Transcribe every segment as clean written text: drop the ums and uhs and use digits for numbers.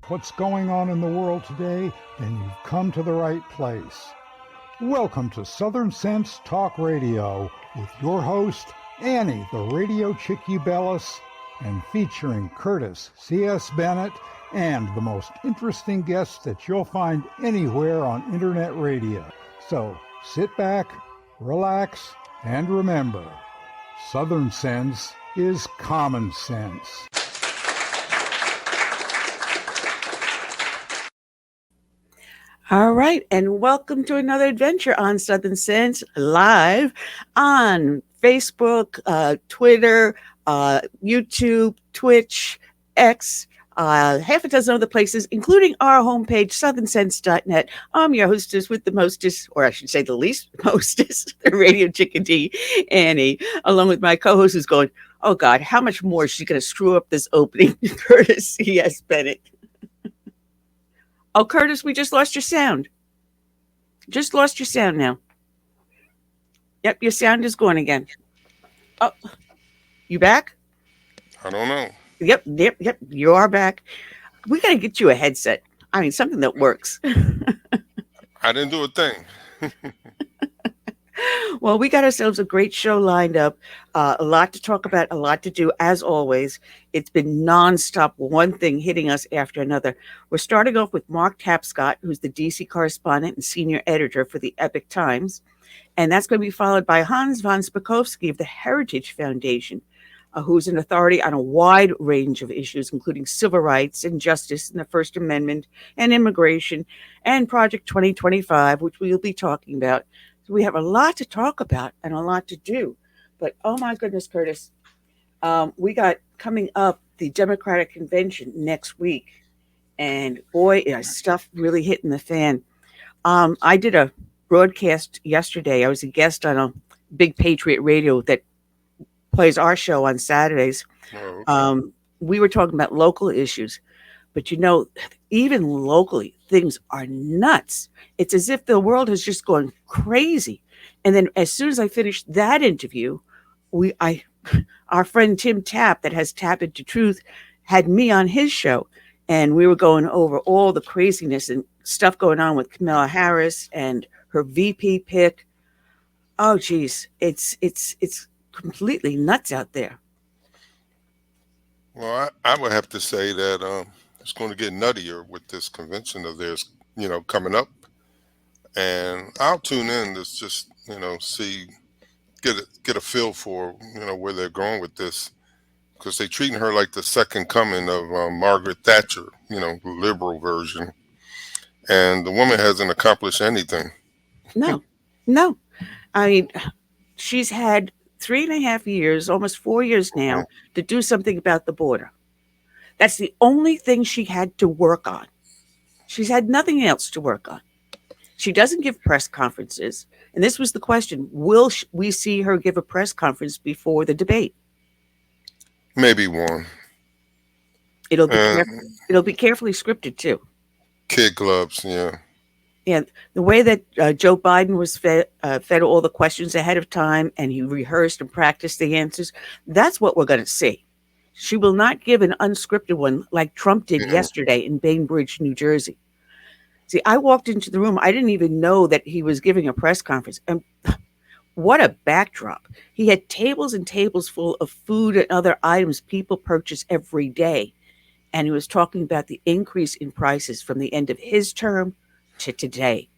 what's going on in the world today, then you've come to the right place. Welcome to Southern Sense Talk Radio with your host, Annie, the Radio Chick-A-Dee, and featuring Curtis C.S. Bennett and the most interesting guests that you'll find anywhere on internet radio. So sit back, relax, and remember, Southern Sense is common sense. All right, and welcome to another adventure on Southern Sense live on Facebook, Twitter, YouTube, Twitch, X, half a dozen other places, including our homepage, southernsense.net. I'm your hostess with the mostest, or I should say the least mostest, the Radio Chick-A-Dee, Annie, along with my co-host who's going, oh God, how much more is she going to screw up this opening? Curtis C.S. Bennett. Oh, Curtis, we just lost your sound. Just lost your sound now. Yep, your sound is gone again. Oh, you back? I don't know. Yep. You are back. We got to get you a headset. I mean, something that works. I didn't do a thing. Well, we got ourselves a great show lined up. A lot to talk about, a lot to do, as always. It's been nonstop, one thing hitting us after another. We're starting off with Mark Tapscott, who's the DC correspondent and senior editor for the Epoch Times. And that's going to be followed by Hans von Spakovsky of the Heritage Foundation, who's an authority on a wide range of issues, including civil rights and justice and the First Amendment and immigration and Project 2025, which we'll be talking about. So we have a lot to talk about and a lot to do. But, oh my goodness, Curtis, we got coming up the Democratic Convention next week. And boy, stuff really hitting the fan. I did a broadcast yesterday. I was a guest on a big Patriot radio that plays our show on Saturdays. Oh, okay. We were talking about local issues. But, you know, even locally, things are nuts. It's as if the world has just gone crazy. And then as soon as I finished that interview, our friend Tim Tapp, that has Tap Into Truth, had me on his show. And we were going over all the craziness and stuff going on with Kamala Harris and her VP pick. Oh, geez, it's completely nuts out there. Well, I would have to say that it's going to get nuttier with this convention of theirs, coming up. And I'll tune in to just, see, get a feel for, where they're going with this. Because they're treating her like the second coming of Margaret Thatcher, the liberal version. And the woman hasn't accomplished anything. No. I mean, she's had 3.5 years, almost 4 years now, to do something about the border. That's the only thing she had to work on. She's had nothing else to work on. She doesn't give press conferences. And this was the question. Will we see her give a press conference before the debate? Maybe one. It'll be carefully scripted, too. Kid gloves, yeah. Yeah, the way that Joe Biden was fed all the questions ahead of time and he rehearsed and practiced the answers, that's what we're going to see. She will not give an unscripted one like Trump did yesterday in Bainbridge, New Jersey. See, I walked into the room. I didn't even know that he was giving a press conference. And what a backdrop. He had tables and tables full of food and other items people purchase every day. And he was talking about the increase in prices from the end of his term to today,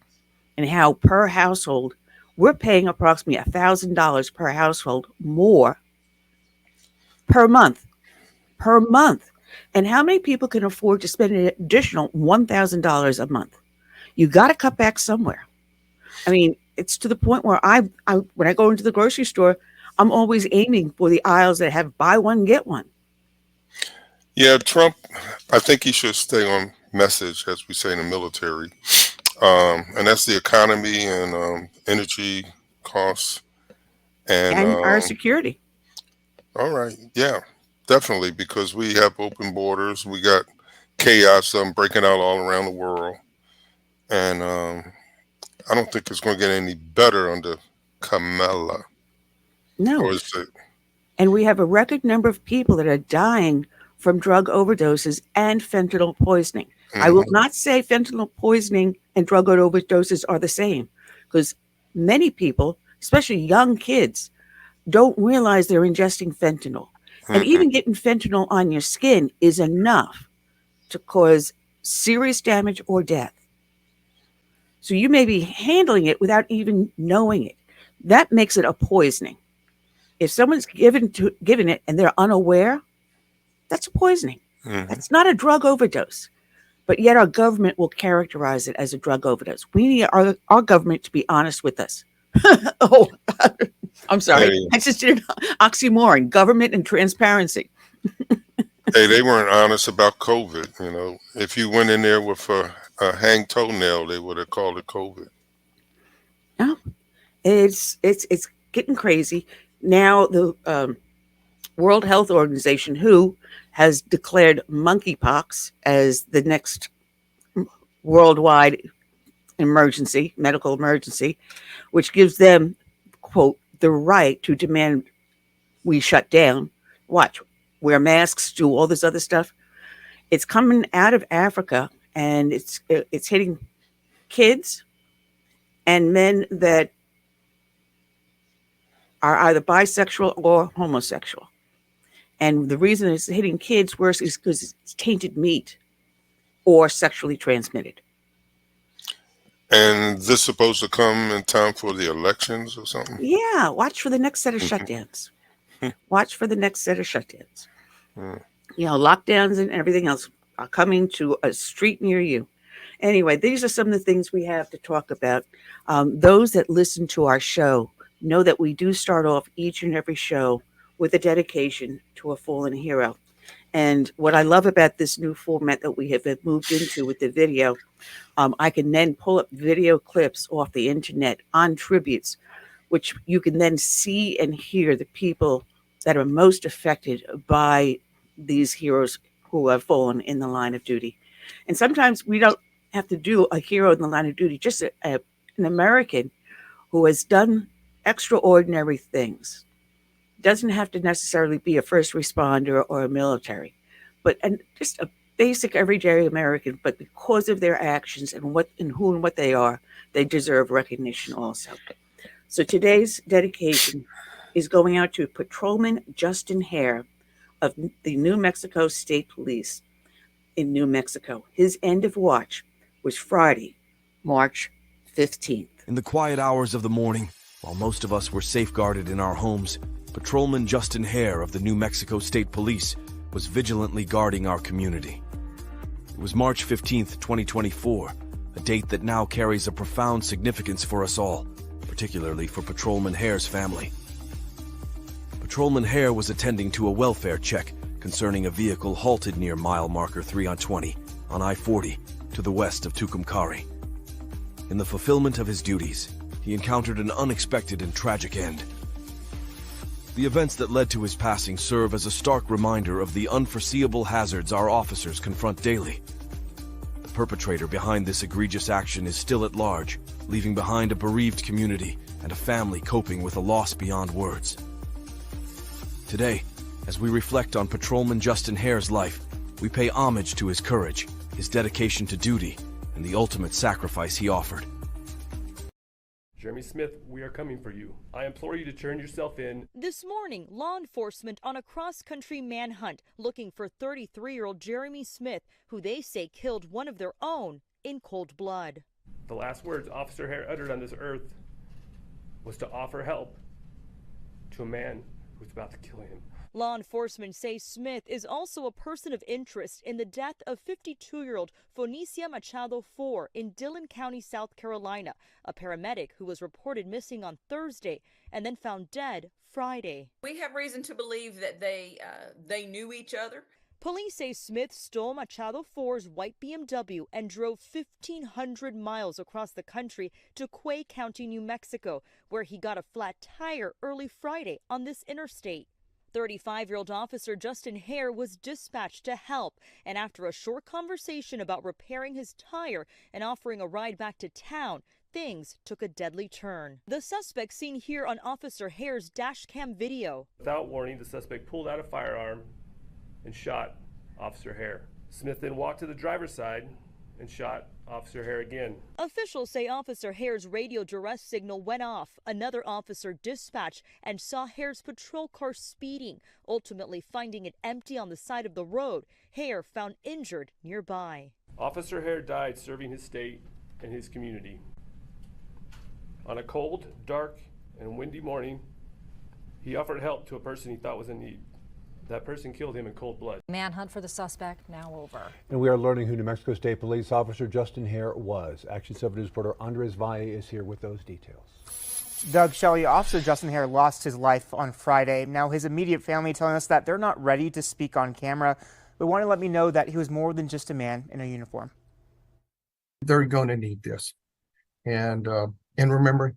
and how per household we're paying approximately $1,000 per household more per month, and how many people can afford to spend an additional $1,000 a month? You got to cut back somewhere. I mean, it's to the point where I when I go into the grocery store, I'm always aiming for the aisles that have buy one get one. Yeah, Trump, I think he should stay on message, as we say in the military. And that's the economy and energy costs. And our security. All right. Yeah, definitely. Because we have open borders. We got chaos breaking out all around the world. And I don't think it's going to get any better under Kamala. No. Or is it? And we have a record number of people that are dying from drug overdoses and fentanyl poisoning. I will not say fentanyl poisoning and drug overdoses are the same, because many people, especially young kids, don't realize they're ingesting fentanyl. And even getting fentanyl on your skin is enough to cause serious damage or death. So you may be handling it without even knowing it. That makes it a poisoning. If someone's given it and they're unaware, that's a poisoning. That's not a drug overdose. But yet our government will characterize it as a drug overdose. We need our government to be honest with us. Oh, I'm sorry. Hey. I just did an oxymoron, government and transparency. Hey, they weren't honest about COVID. You know, if you went in there with a hanged toenail, they would have called it COVID. No, it's getting crazy. Now the World Health Organization, WHO, has declared monkeypox as the next worldwide medical emergency, which gives them, quote, the right to demand we shut down. Watch, wear masks, do all this other stuff. It's coming out of Africa, and it's hitting kids and men that are either bisexual or homosexual. And the reason it's hitting kids worse is because it's tainted meat or sexually transmitted. And this supposed to come in time for the elections or something? Yeah, watch for the next set of shutdowns. Watch for the next set of shutdowns. You know, lockdowns and everything else are coming to a street near you. Anyway, these are some of the things we have to talk about. Those that listen to our show know that we do start off each and every show with a dedication to a fallen hero. And what I love about this new format that we have moved into with the video, I can then pull up video clips off the internet on tributes, which you can then see and hear the people that are most affected by these heroes who have fallen in the line of duty. And sometimes we don't have to do a hero in the line of duty, just an American who has done extraordinary things. Doesn't have to necessarily be a first responder or a military, but just a basic everyday American. But because of their actions and who and what they are, they deserve recognition also. So today's dedication is going out to Patrolman Justin Hare of the New Mexico State Police in New Mexico. His end of watch was Friday, March 15th. In the quiet hours of the morning, while most of us were safeguarded in our homes, Patrolman Justin Hare of the New Mexico State Police was vigilantly guarding our community. It was March 15th, 2024, a date that now carries a profound significance for us all, particularly for Patrolman Hare's family. Patrolman Hare was attending to a welfare check concerning a vehicle halted near mile marker 3 on 20 on I-40 to the west of Tucumcari. In the fulfillment of his duties, he encountered an unexpected and tragic end. The events that led to his passing serve as a stark reminder of the unforeseeable hazards our officers confront daily. The perpetrator behind this egregious action is still at large, leaving behind a bereaved community and a family coping with a loss beyond words. Today, as we reflect on Patrolman Justin Hare's life, we pay homage to his courage, his dedication to duty, and the ultimate sacrifice he offered. Jeremy Smith, we are coming for you. I implore you to turn yourself in. This morning, law enforcement on a cross-country manhunt looking for 33-year-old Jeremy Smith, who they say killed one of their own in cold blood. The last words Officer Hare uttered on this earth was to offer help to a man who's about to kill him. Law enforcement say Smith is also a person of interest in the death of 52-year-old Fonicia Machado IV in Dillon County, South Carolina, a paramedic who was reported missing on Thursday and then found dead Friday. We have reason to believe that they knew each other. Police say Smith stole Machado IV's white BMW and drove 1,500 miles across the country to Quay County, New Mexico, where he got a flat tire early Friday on this interstate. 35-year-old Officer Justin Hare was dispatched to help, and after a short conversation about repairing his tire and offering a ride back to town, things took a deadly turn. The suspect seen here on Officer Hare's dash cam video. Without warning, the suspect pulled out a firearm and shot Officer Hare. Smith then walked to the driver's side and shot Officer Hare again. Officials say Officer Hare's radio duress signal went off. Another officer dispatched and saw Hare's patrol car speeding, ultimately finding it empty on the side of the road. Hare found injured nearby. Officer Hare died serving his state and his community. On a cold, dark, and windy morning, he offered help to a person he thought was in need. That person killed him in cold blood. Manhunt for the suspect now over. And we are learning who New Mexico State Police Officer Justin Hare was. Action 7 News reporter Andres Valle is here with those details. Doug, Shelley, Officer Justin Hare lost his life on Friday. Now, his immediate family telling us that they're not ready to speak on camera, but want to let me know that he was more than just a man in a uniform. They're going to need this. And remember.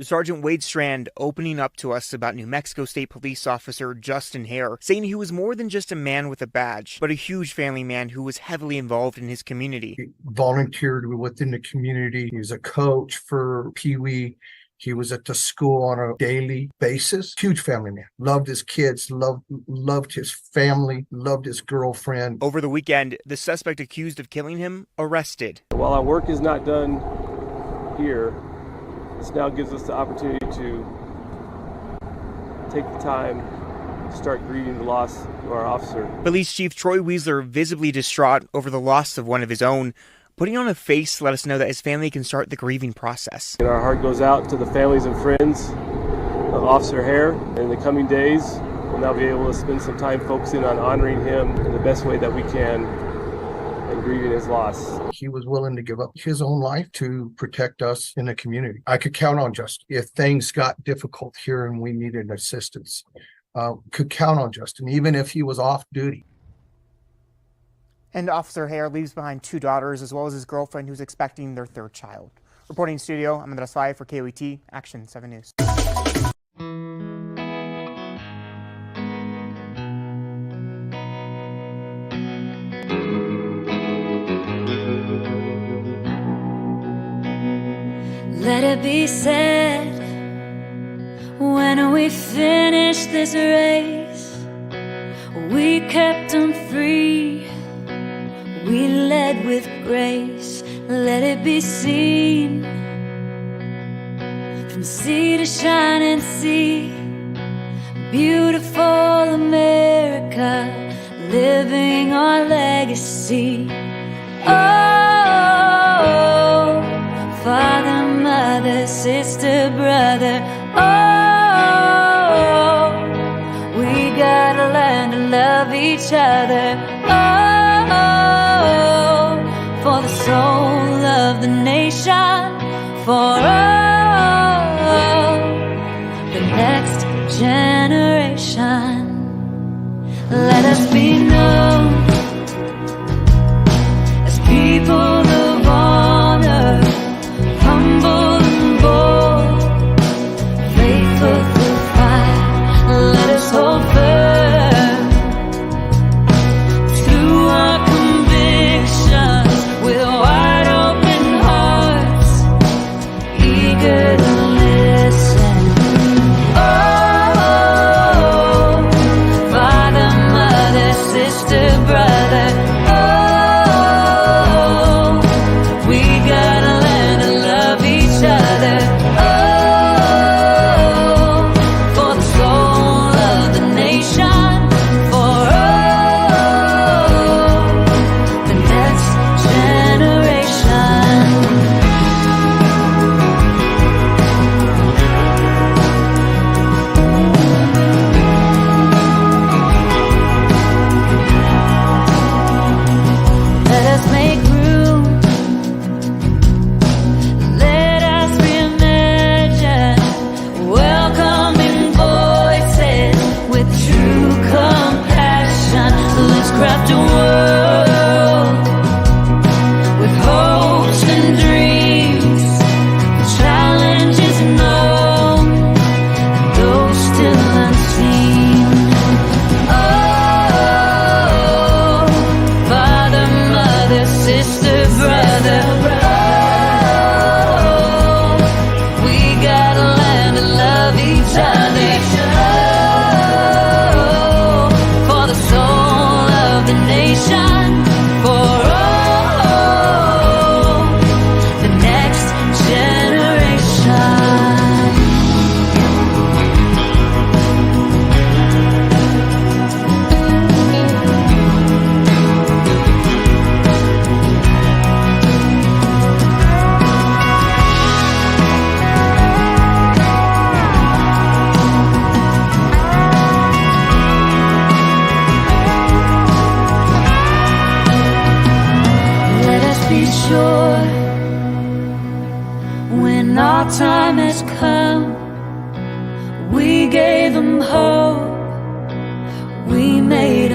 Sergeant Wade Strand opening up to us about New Mexico State Police Officer Justin Hare, saying he was more than just a man with a badge, but a huge family man who was heavily involved in his community. He volunteered within the community. He was a coach for Pee Wee. He was at the school on a daily basis. Huge family man. Loved his kids, loved his family, loved his girlfriend. Over the weekend, the suspect accused of killing him arrested. While our work is not done here, this now gives us the opportunity to take the time to start grieving the loss of our officer. Police Chief Troy Weasler visibly distraught over the loss of one of his own, putting on a face to let us know that his family can start the grieving process. And our heart goes out to the families and friends of Officer Hare. In the coming days, we'll now be able to spend some time focusing on honoring him in the best way that we can and grieving his loss. He was willing to give up his own life to protect us in the community. I could count on Justin. If things got difficult here and we needed assistance, could count on Justin, even if he was off duty. And Officer Hare leaves behind 2 daughters as well as his girlfriend who's expecting their 3rd child. Reporting in studio, I'm Andres Valle for KOET, Action 7 News. Let it be said, when we finish this race, we kept them free, we led with grace. Let it be seen, from sea to shining sea, beautiful America, living our legacy. Oh, father, mother, sister, brother, oh, we gotta learn to love each other. Oh, for the soul of the nation, for the next generation. Let us be known as people of honor, humble and bold, faithful through fire. Let us hold firm to our convictions with wide open hearts, eager to listen. Oh, Father, Mother,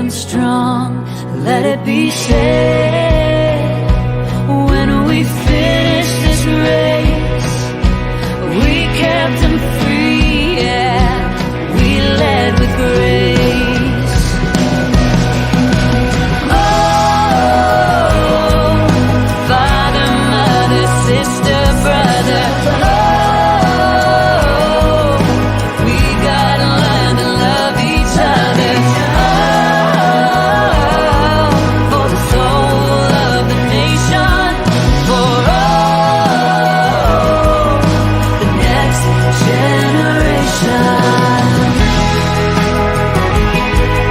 standing strong. Let it be said, when we finish this race, we kept them free, yeah, we led with grace. Oh, father, mother, sister, brother, oh, we gotta learn to love each other. Oh, for the soul of the nation, for all the next generation.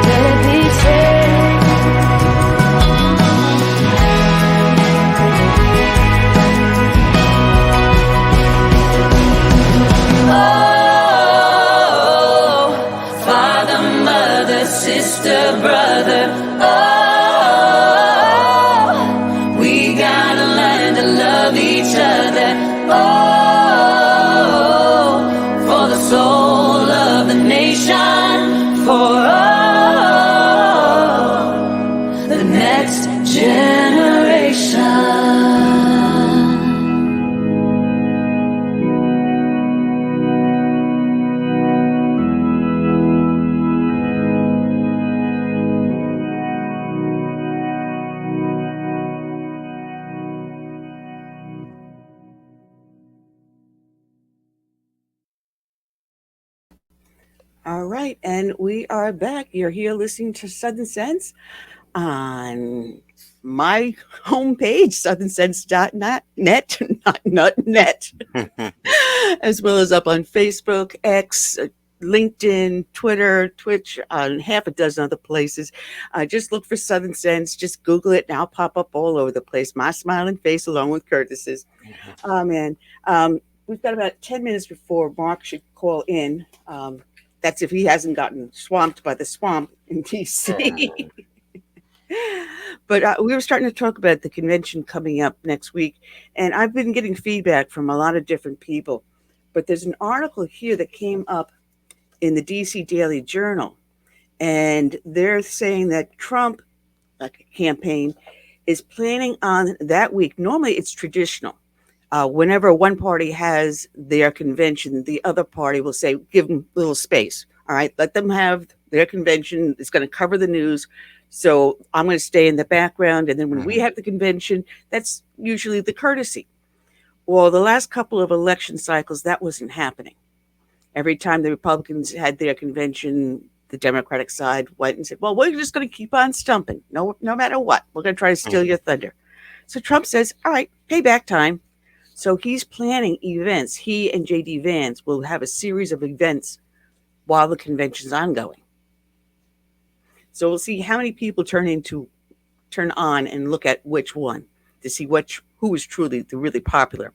Let it be said, oh, father, mother, sister, brother, oh, we gotta learn to love each other. Oh, for the soul of the nation, for all the next generation. All right, and we are back. You're here listening to Southern Sense on my homepage, southernsense.net, not net, as well as up on Facebook, X, LinkedIn, Twitter, Twitch, on half a dozen other places. Just look for Southern Sense. Just Google it, and I'll pop up all over the place. My smiling face along with Curtis's. Oh, man. We've got about 10 minutes before Mark should call in. That's if he hasn't gotten swamped by the swamp in D.C. But we were starting to talk about the convention coming up next week, and I've been getting feedback from a lot of different people. But there's an article here that came up in the D.C. Daily Journal, and they're saying that Trump campaign is planning on that week. Normally, it's traditional. Whenever one party has their convention, the other party will say, give them a little space. All right, let them have their convention. It's going to cover the news. So I'm going to stay in the background. And then when we have the convention, that's usually the courtesy. Well, the last couple of election cycles, that wasn't happening. Every time the Republicans had their convention, the Democratic side went and said, well, we're just going to keep on stumping. No matter what. We're going to try to steal your thunder. So Trump says, all right, payback time. So he's planning events. He and J.D. Vance will have a series of events while the convention's ongoing. So we'll see how many people turn on and look at which one to see who is truly the really popular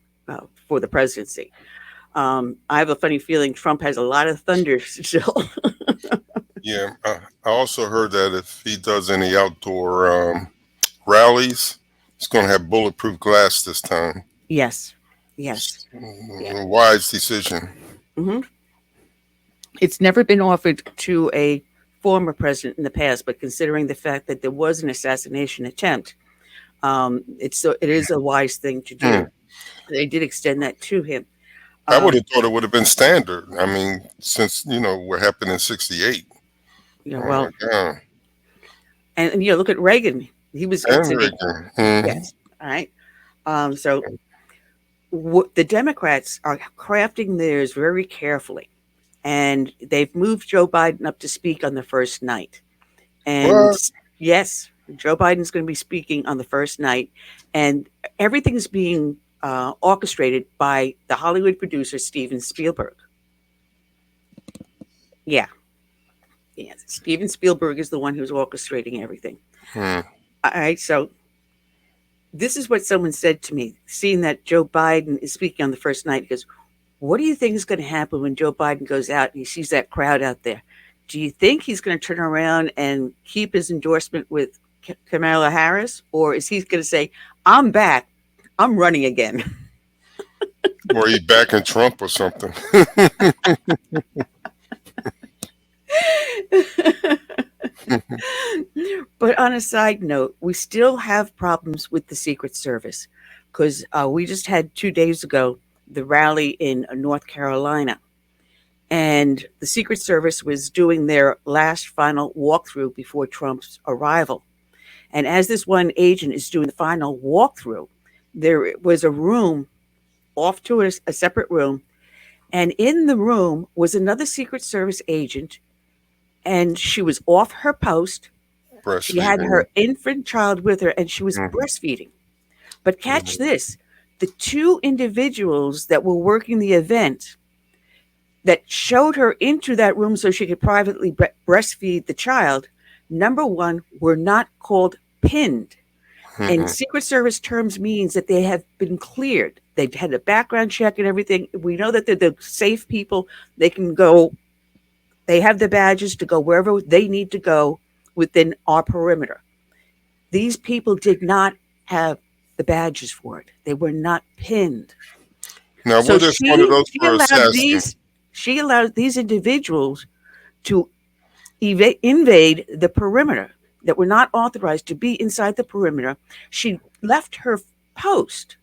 for the presidency. I have a funny feeling Trump has a lot of thunder still. Yeah, I also heard that if he does any outdoor rallies, he's going to have bulletproof glass this time. Yes. Yeah. Wise decision. Mm-hmm. It's never been offered to a former president in the past, but considering the fact that there was an assassination attempt, it is a wise thing to do. They did extend that to him. I would have thought it would have been standard. I mean, since what happened in '68. Yeah, well, and look at Reagan. He was considered. Yes. All right. So the Democrats are crafting theirs very carefully, and they've moved Joe Biden up to speak on the first night. And yes, Joe Biden's going to be speaking on the first night, and everything's being orchestrated by the Hollywood producer Steven Spielberg. Yeah. Steven Spielberg is the one who's orchestrating everything. All right, so this is what someone said to me, seeing that Joe Biden is speaking on the first night. He goes, what do you think is going to happen when Joe Biden goes out and he sees that crowd out there? Do you think he's going to turn around and keep his endorsement with Kamala Harris? Or is he going to say, I'm back, I'm running again? Or he's backing Trump or something. But on a side note, we still have problems with the Secret Service because we just had 2 days ago the rally in North Carolina. And the Secret Service was doing their last final walkthrough before Trump's arrival. And as this one agent is doing the final walkthrough, there was a room off to a separate room. And in the room was another Secret Service agent. And she was off her post. She had her infant child with her and she was breastfeeding. But catch this, the two individuals that were working the event that showed her into that room so she could privately breastfeed the child, number one, were not called pinned. And Secret Service terms means that they have been cleared. They've had a background check and everything. We know that they're the safe people. They can go, they have the badges to go wherever they need to go within our perimeter. These people did not have the badges for it. They were not pinned. Now, So what is one of those for assassin? she allowed these individuals to invade the perimeter that were not authorized to be inside the perimeter. She left her post.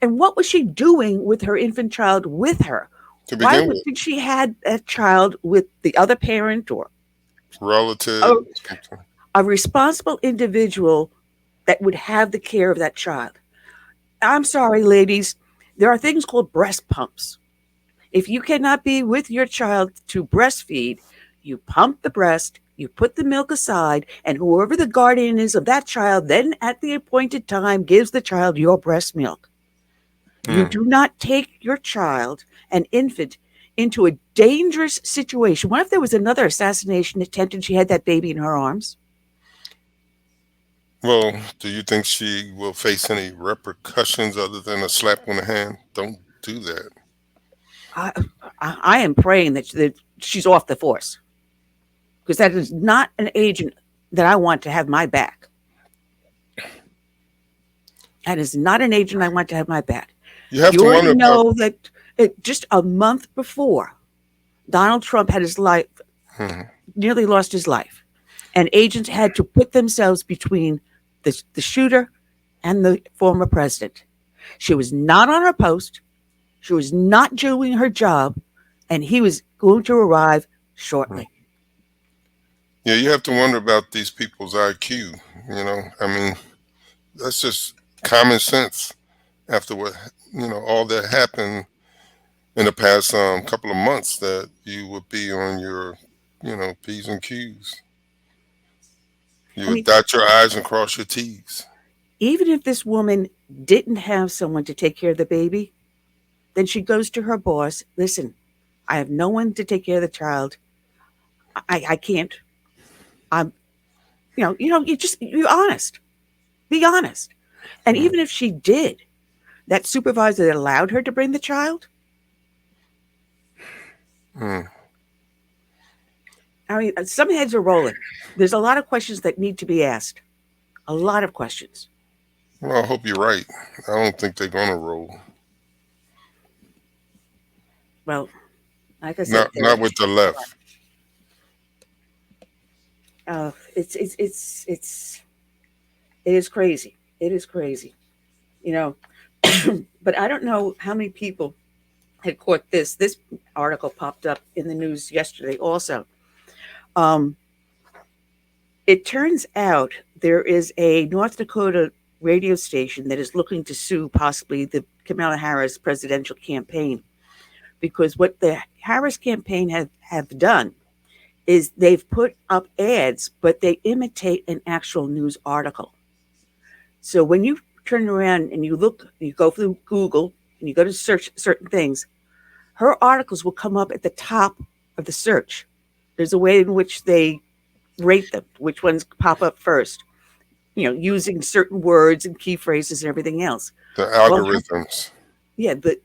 And what was she doing with her infant child with her? Why did she had a child with the other parent or relative? A responsible individual that would have the care of that child. I'm sorry, ladies. There are things called breast pumps. If you cannot be with your child to breastfeed, you pump the breast, you put the milk aside, and whoever the guardian is of that child, then at the appointed time gives the child your breast milk. You do not take your child, an infant, into a dangerous situation. What if there was another assassination attempt and she had that baby in her arms? Well, do you think she will face any repercussions other than a slap on the hand? Don't do that. I am praying that she's off the force, because that is not an agent that I want to have my back. That is not an agent I want to have my back. You have You to already wonder know that just a month before, Donald Trump had his life, nearly lost his life. And agents had to put themselves between the shooter and the former president. She was not on her post. She was not doing her job. And he was going to arrive shortly. Yeah, you have to wonder about these people's IQ. You know, I mean, that's just common sense after what, all that happened in the past couple of months, that you would be on your, P's and Q's. You would dot your I's and cross your T's. Even if this woman didn't have someone to take care of the baby, then she goes to her boss. Listen, I have no one to take care of the child. I can't. You're honest. Be honest. And even if she did, that supervisor that allowed her to bring the child. I mean, some heads are rolling. There's a lot of questions that need to be asked. A lot of questions. Well, I hope you're right. I don't think they're going to roll. Well, like I said, not with the left. It is crazy. It is crazy, but I don't know how many people had caught this. This article popped up in the news yesterday also. It turns out there is a North Dakota radio station that is looking to sue possibly the Kamala Harris presidential campaign, because what the Harris campaign have done is they've put up ads, but they imitate an actual news article. So when you turn around and you look, you go through Google and you go to search certain things, her articles will come up at the top of the search. There's a way in which they rate them, which ones pop up first, using certain words and key phrases and everything else. The algorithms. The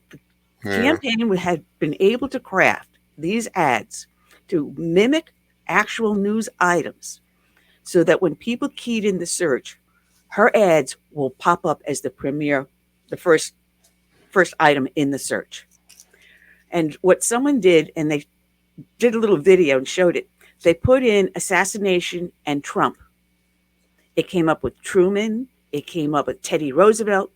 campaign had been able to craft these ads to mimic actual news items so that when people keyed in the search, her ads will pop up as the first item in the search. And what someone did, and they did a little video and showed it, they put in assassination and Trump. It came up with Truman. It came up with Teddy Roosevelt.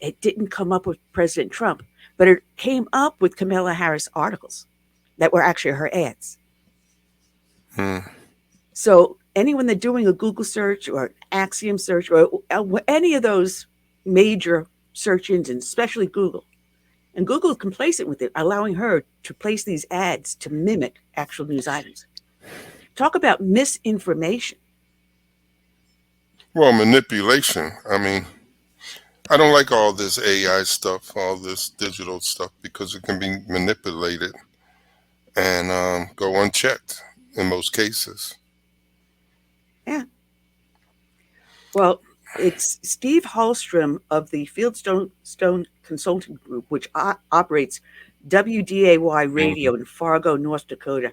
It didn't come up with President Trump, but it came up with Kamala Harris articles that were actually her ads. So anyone that's doing a Google search or Axiom search or any of those major search engines, especially Google, and Google is complacent with it, allowing her to place these ads to mimic actual news items. Talk about misinformation. Well, manipulation. I mean, I don't like all this AI stuff, all this digital stuff, because it can be manipulated and go unchecked in most cases. Yeah. Well, it's Steve Hallstrom of the Fieldstone Consulting Group, which operates WDAY Radio in Fargo, North Dakota.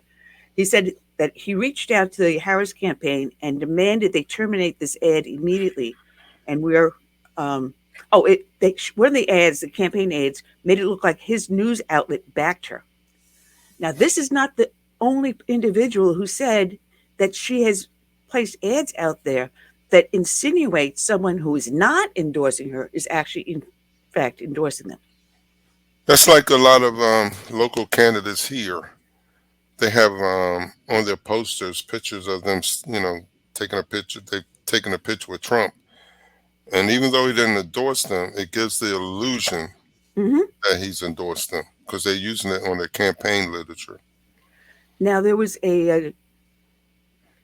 He said that he reached out to the Harris campaign and demanded they terminate this ad immediately. And we're, one of the ads, the campaign ads, made it look like his news outlet backed her. Now, this is not the only individual who said that she has placed ads out there that insinuate someone who is not endorsing her is actually, in fact, endorsing them. That's like a lot of local candidates here. They have on their posters pictures of them, taking a picture. They've taken a picture with Trump. And even though he didn't endorse them, it gives the illusion that he's endorsed them because they're using it on their campaign literature. Now, there was a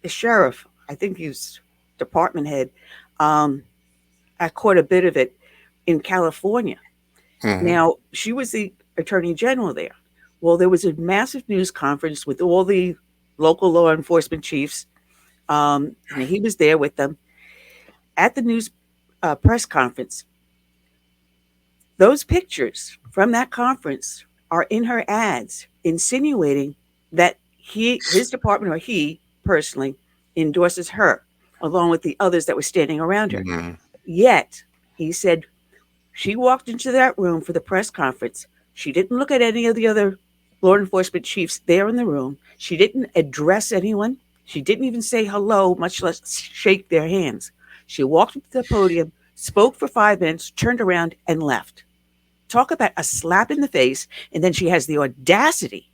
sheriff, I think he's department head. I caught a bit of it in California. Now, she was the attorney general there. Well, there was a massive news conference with all the local law enforcement chiefs. And he was there with them at the news press conference. Those pictures from that conference are in her ads, insinuating that his department or he personally endorses her, along with the others that were standing around her. Yet, he said, she walked into that room for the press conference. She didn't look at any of the other law enforcement chiefs there in the room. She didn't address anyone. She didn't even say hello, much less shake their hands. She walked up to the podium, spoke for 5 minutes, turned around, and left. Talk about a slap in the face. And then she has the audacity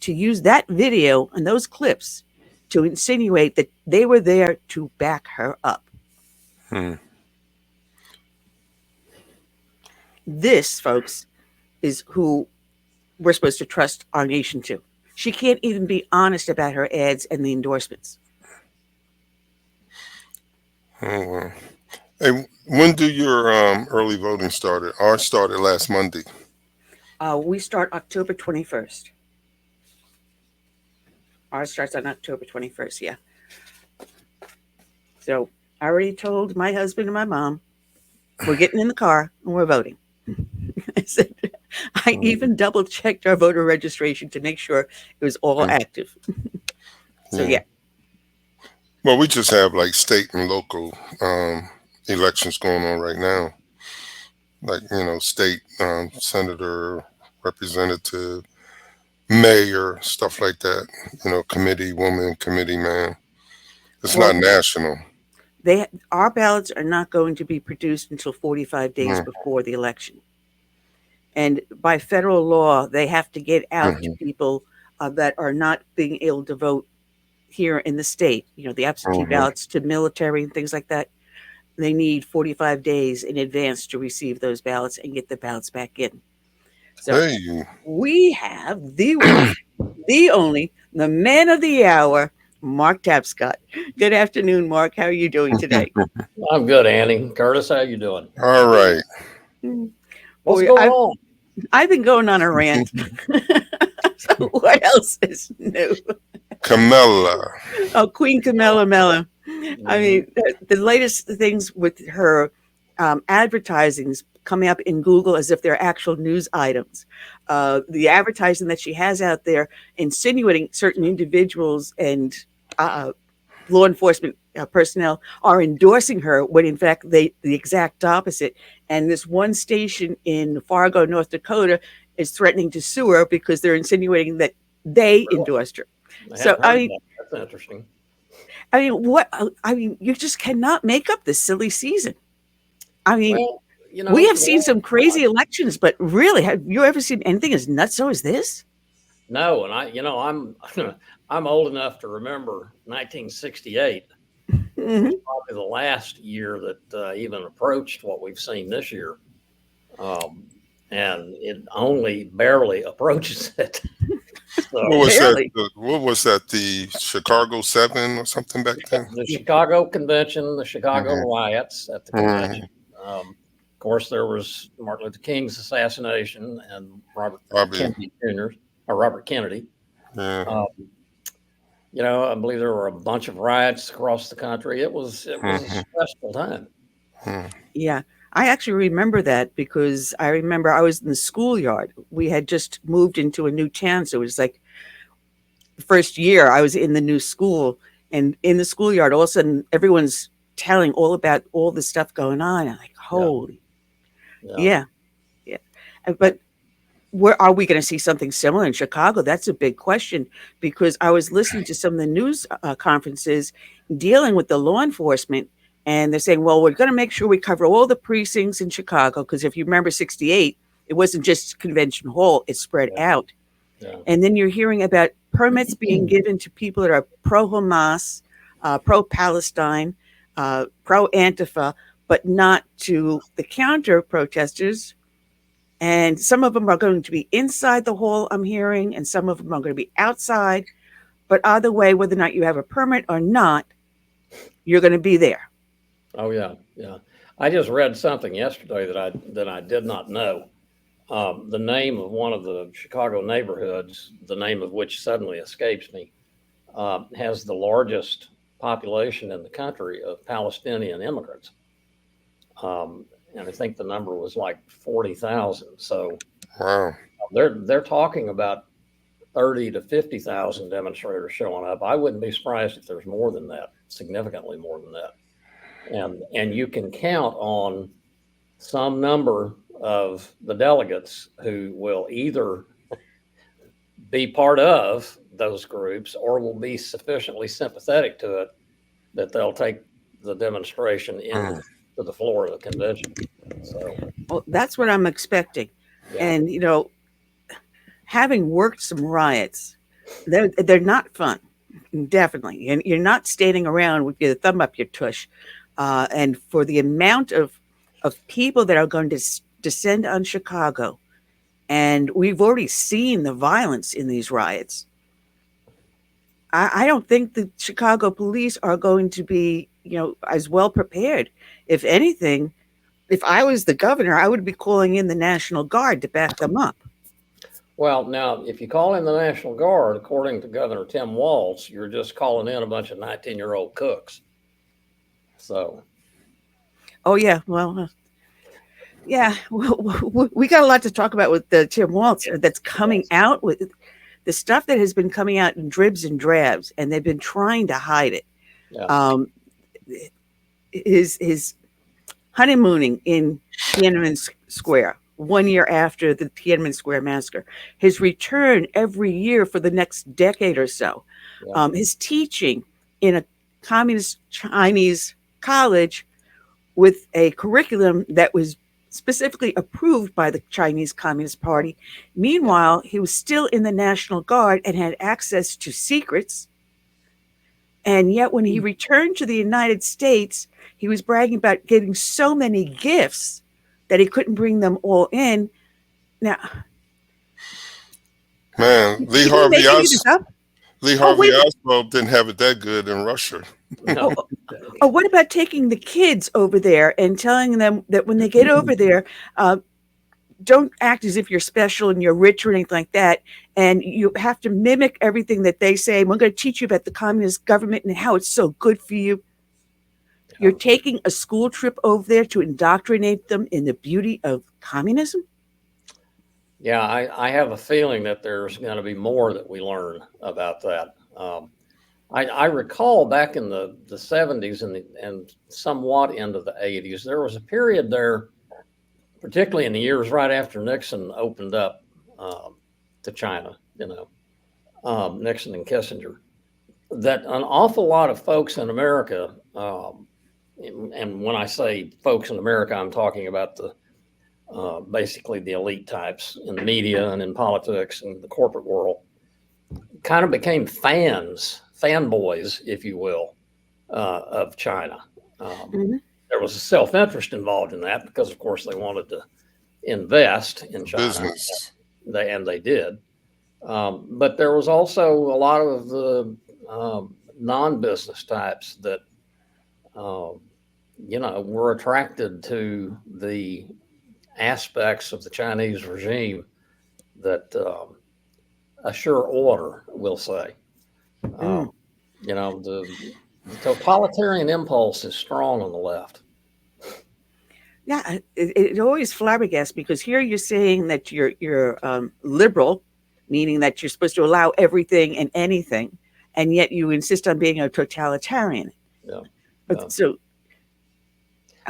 to use that video and those clips to insinuate that they were there to back her up. This, folks, is who we're supposed to trust our nation to. She can't even be honest about her ads and the endorsements. Hey, when do your early voting start? Ours started last Monday. We start October 21st. Ours starts on October 21st, yeah. So I already told my husband and my mom, we're getting in the car and we're voting. I even double checked our voter registration to make sure it was all active. So, yeah. Well, we just have like state and local elections going on right now. Like, state senator, representative, mayor, stuff like that. Committee woman, committee man. It's not national. Our ballots are not going to be produced until 45 days before the election. And by federal law, they have to get out to people that are not being able to vote here in the state. The absentee ballots to military and things like that. They need 45 days in advance to receive those ballots and get the ballots back in. So we have the one, the only, the man of the hour, Mark Tapscott. Good afternoon, Mark. How are you doing today? I'm good, Annie. Curtis, how you doing? All right. What's going on? I've been going on a rant. So what else is new? Camilla. Oh, Queen Camilla Mella. I mean, the latest things with her advertisings coming up in Google as if they're actual news items. The advertising that she has out there insinuating certain individuals and law enforcement personnel are endorsing her when in fact the exact opposite. And this one station in Fargo, North Dakota is threatening to sue her because they're insinuating that they endorsed her. So I mean, that's interesting. I mean, what? I mean, you just cannot make up this silly season. I mean, Well, you know, we have for the seen some most crazy part, elections, but really, have you ever seen anything as nutso as this? no, and I'm old enough to remember 1968 Mhm. was probably the last year that even approached what we've seen this year, and it only barely approaches it. So, What was that? Barely. What was that? The Chicago 7 or something back then? the Chicago convention, the Chicago Mhm. riots at the convention. Of course, there was Martin Luther King's assassination and Robert Probably. Kennedy Jr. or Robert Kennedy. Yeah. You know, I believe there were a bunch of riots across the country. It was a Mhm. stressful time. Yeah, I actually remember that because I remember I was in the schoolyard. We had just moved into a new town, so it was like the first year I was in the new school, and in the schoolyard, all of a sudden everyone's telling all about all the stuff going on. I'm like, holy, Yeah. yeah. But where are we going to see something similar in Chicago? That's a big question because I was listening to some of the news conferences dealing with the law enforcement, and they're saying, well, we're going to make sure we cover all the precincts in Chicago because if you remember 68, it wasn't just Convention Hall, it spread out. Yeah. And then you're hearing about permits being given to people that are pro-Hamas, pro-Palestine, pro-Antifa, but not to the counter protesters. And some of them are going to be inside the hall, I'm hearing, and some of them are going to be outside. But either way, whether or not you have a permit or not, you're going to be there. Oh yeah, yeah. I just read something yesterday that I did not know. The name of one of the Chicago neighborhoods, the name of which suddenly escapes me, has the largest population in the country of Palestinian immigrants. And I think the number was like 40,000. So Wow. they're talking about 30 to 50,000 demonstrators showing up. I wouldn't be surprised if there's more than that, significantly more than that. And you can count on some number of the delegates who will either be part of those groups or will be sufficiently sympathetic to it that they'll take the demonstration into the floor of the convention. So, well, that's what I'm expecting. Yeah. And, you know, having worked some riots, they're not fun, definitely. And you're not standing around with your thumb up your tush. And for the amount of people that are going to descend on Chicago, and we've already seen the violence in these riots, I don't think the Chicago police are going to be, you know, as well prepared. If anything, if I was the governor, I would be calling in the National Guard to back them up. well, now, if you call in the National Guard, according to Governor Tim Walz, you're just calling in a bunch of 19-year-old cooks. So, Oh yeah, well, yeah, we got a lot to talk about with Tim Walz that's coming out with the stuff that has been coming out in dribs and drabs, and they've been trying to hide it. yeah. His honeymooning in Tiananmen Square 1 year after the Tiananmen Square massacre, his return every year for the next decade or so, Yeah. his teaching in a communist Chinese college with a curriculum that was specifically approved by the Chinese Communist Party. Meanwhile, he was still in the National Guard and had access to secrets. And yet when he returned to the United States, he was bragging about getting so many gifts that he couldn't bring them all in. Now, Man, Lee is he Harvey making this up? wait. Oswald didn't have it that good in Russia. No. Oh, what about taking the kids over there and telling them that when they get over there, don't act as if you're special and you're rich or anything like that. And you have to mimic everything that they say. We're going to teach you about the communist government and how it's so good for you. You're taking a school trip over there to indoctrinate them in the beauty of communism? Yeah, I have a feeling that there's going to be more that we learn about that. I recall back in the 70s and somewhat into the 80s, there was a period there, particularly in the years right after Nixon opened up to China, Nixon and Kissinger. that an awful lot of folks in America, and when I say folks in America, I'm talking about the basically the elite types in the media and in politics and the corporate world, kind of became fanboys, if you will, of China. There was a self-interest involved in that because, of course, they wanted to invest in China. Business. They did. But there was also a lot of the non-business types that, were attracted to the aspects of the Chinese regime that assure order, we'll say. The totalitarian impulse is strong on the left. Yeah, it always flabbergasts because here you're saying that you're liberal, meaning that you're supposed to allow everything and anything, and yet you insist on being a totalitarian. Yeah. So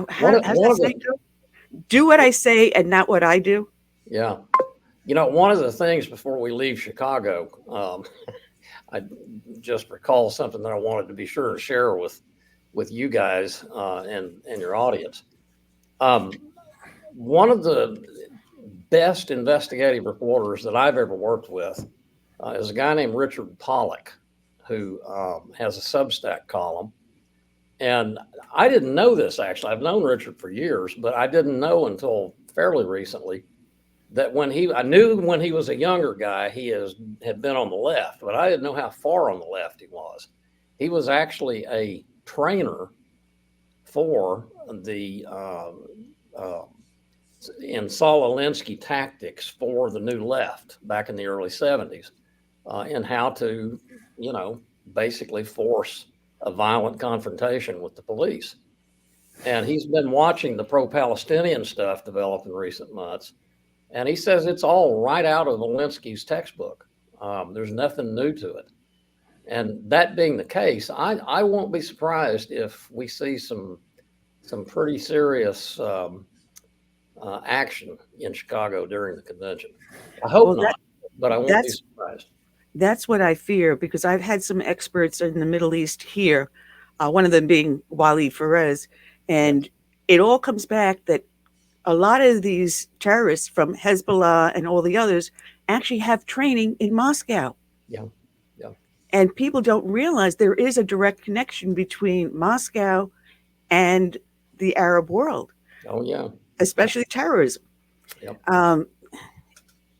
how does that saying go? Do what I say and not what I do. Yeah. One of the things before we leave Chicago, I just recall something that I wanted to be sure to share with you guys and your audience. One of the best investigative reporters that I've ever worked with is a guy named Richard Pollack, who has a Substack column. And I didn't know this, actually. I've known Richard for years, but I didn't know until fairly recently that I knew when he was a younger guy, he had been on the left, but I didn't know how far on the left he was. He was actually a trainer for the in Saul Alinsky tactics for the New Left back in the early 70s, in how to, basically force a violent confrontation with the police. And he's been watching the pro-Palestinian stuff develop in recent months. And he says it's all right out of Alinsky's textbook. There's nothing new to it. And that being the case, I won't be surprised if we see some pretty serious action in Chicago during the convention. I hope not, but I won't be surprised. That's what I fear, because I've had some experts in the Middle East here, one of them being Waleed Perez, and it all comes back that a lot of these terrorists from Hezbollah and all the others actually have training in Moscow. Yeah. And people don't realize there is a direct connection between Moscow and the Arab world. Oh, yeah. Especially terrorism. Yep.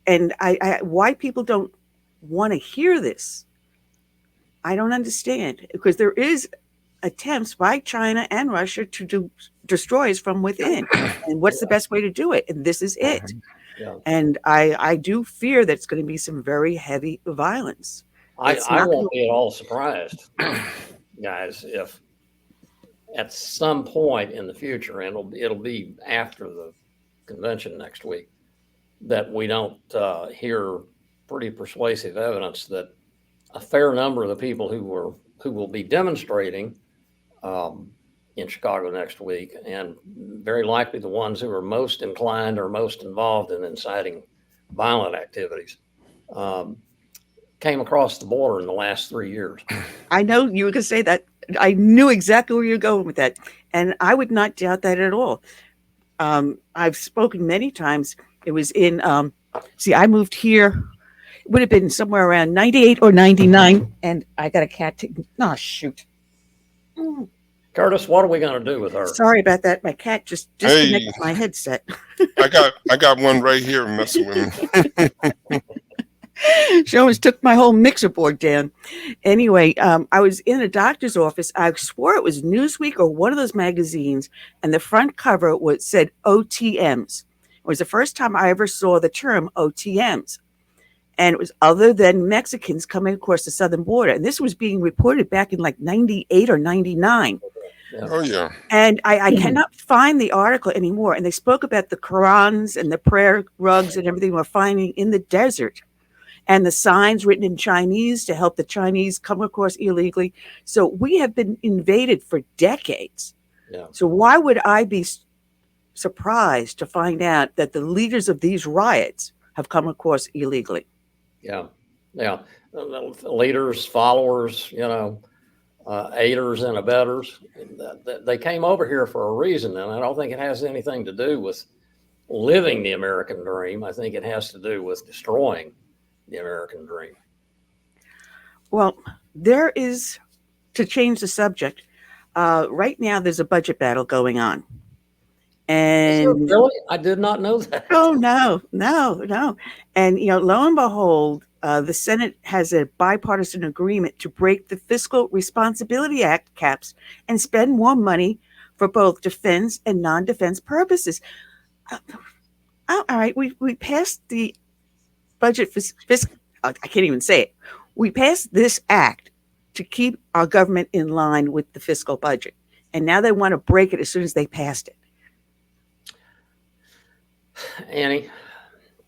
And I why people don't want to hear this, I don't understand, because there is attempts by China and Russia to destroy us from within. And what's the best way to do it? And this is it. Yeah. And I do fear that it's going to be some very heavy violence. I won't be at all surprised, guys, if at some point in the future, and it'll be after the convention next week, that we don't hear pretty persuasive evidence that a fair number of the people who will be demonstrating in Chicago next week, and very likely the ones who are most inclined or most involved in inciting violent activities, came across the border in the last 3 years. I know you were going to say that. I knew exactly where you're going with that. And I would not doubt that at all. I've spoken many times. It was in, I moved here. It would have been somewhere around 98 or 99. And I got a cat. Shoot. Curtis, what are we going to do with her? Sorry about that. My cat just disconnected my headset. I got one right here messing with me. She almost took my whole mixer board down. Anyway, I was in a doctor's office. I swore it was Newsweek or one of those magazines, and the front cover said OTMs. It was the first time I ever saw the term OTMs. And it was other than Mexicans coming across the southern border. And this was being reported back in like 98 or 99. Oh, yeah. And I cannot find the article anymore. And they spoke about the Qurans and the prayer rugs and everything we're finding in the desert. And the signs written in Chinese to help the Chinese come across illegally. So we have been invaded for decades. Yeah. So why would I be surprised to find out that the leaders of these riots have come across illegally? Yeah. leaders, followers, aiders and abettors. They came over here for a reason, and I don't think it has anything to do with living the American dream. I think it has to do with destroying the American dream. Well, there is, to change the subject, right now there's a budget battle going on. And really? I did not know that. Oh, no. And, lo and behold, the Senate has a bipartisan agreement to break the Fiscal Responsibility Act caps and spend more money for both defense and non-defense purposes. All right, we passed the budget I can't even say it. We passed this act to keep our government in line with the fiscal budget. And now they want to break it as soon as they passed it. Annie,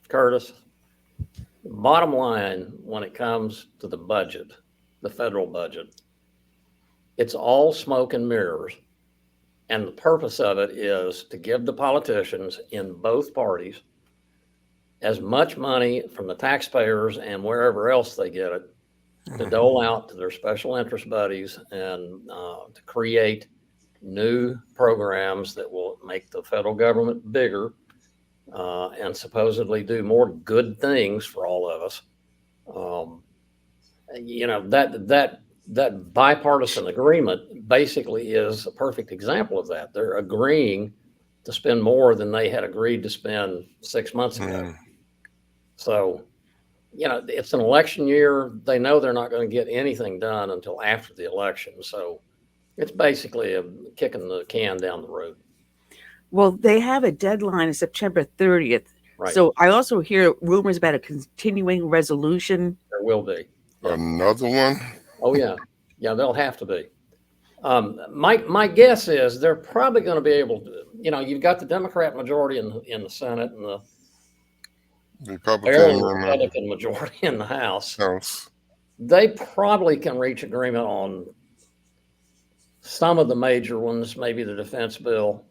Curtis, bottom line, when it comes to the budget, the federal budget, it's all smoke and mirrors. And the purpose of it is to give the politicians in both parties as much money from the taxpayers and wherever else they get it to dole out to their special interest buddies and to create new programs that will make the federal government bigger and supposedly do more good things for all of us. That bipartisan agreement basically is a perfect example of that. They're agreeing to spend more than they had agreed to spend 6 months ago. So, it's an election year. They know they're not going to get anything done until after the election. So it's basically a kicking the can down the road. Well, they have a deadline of September 30th. Right. So I also hear rumors about a continuing resolution. There will be. Another one? Oh, yeah. Yeah, they'll have to be. My guess is they're probably going to be able to, you've got the Democrat majority in the Senate and the Republican majority in the House. They probably can reach agreement on some of the major ones, maybe the defense bill.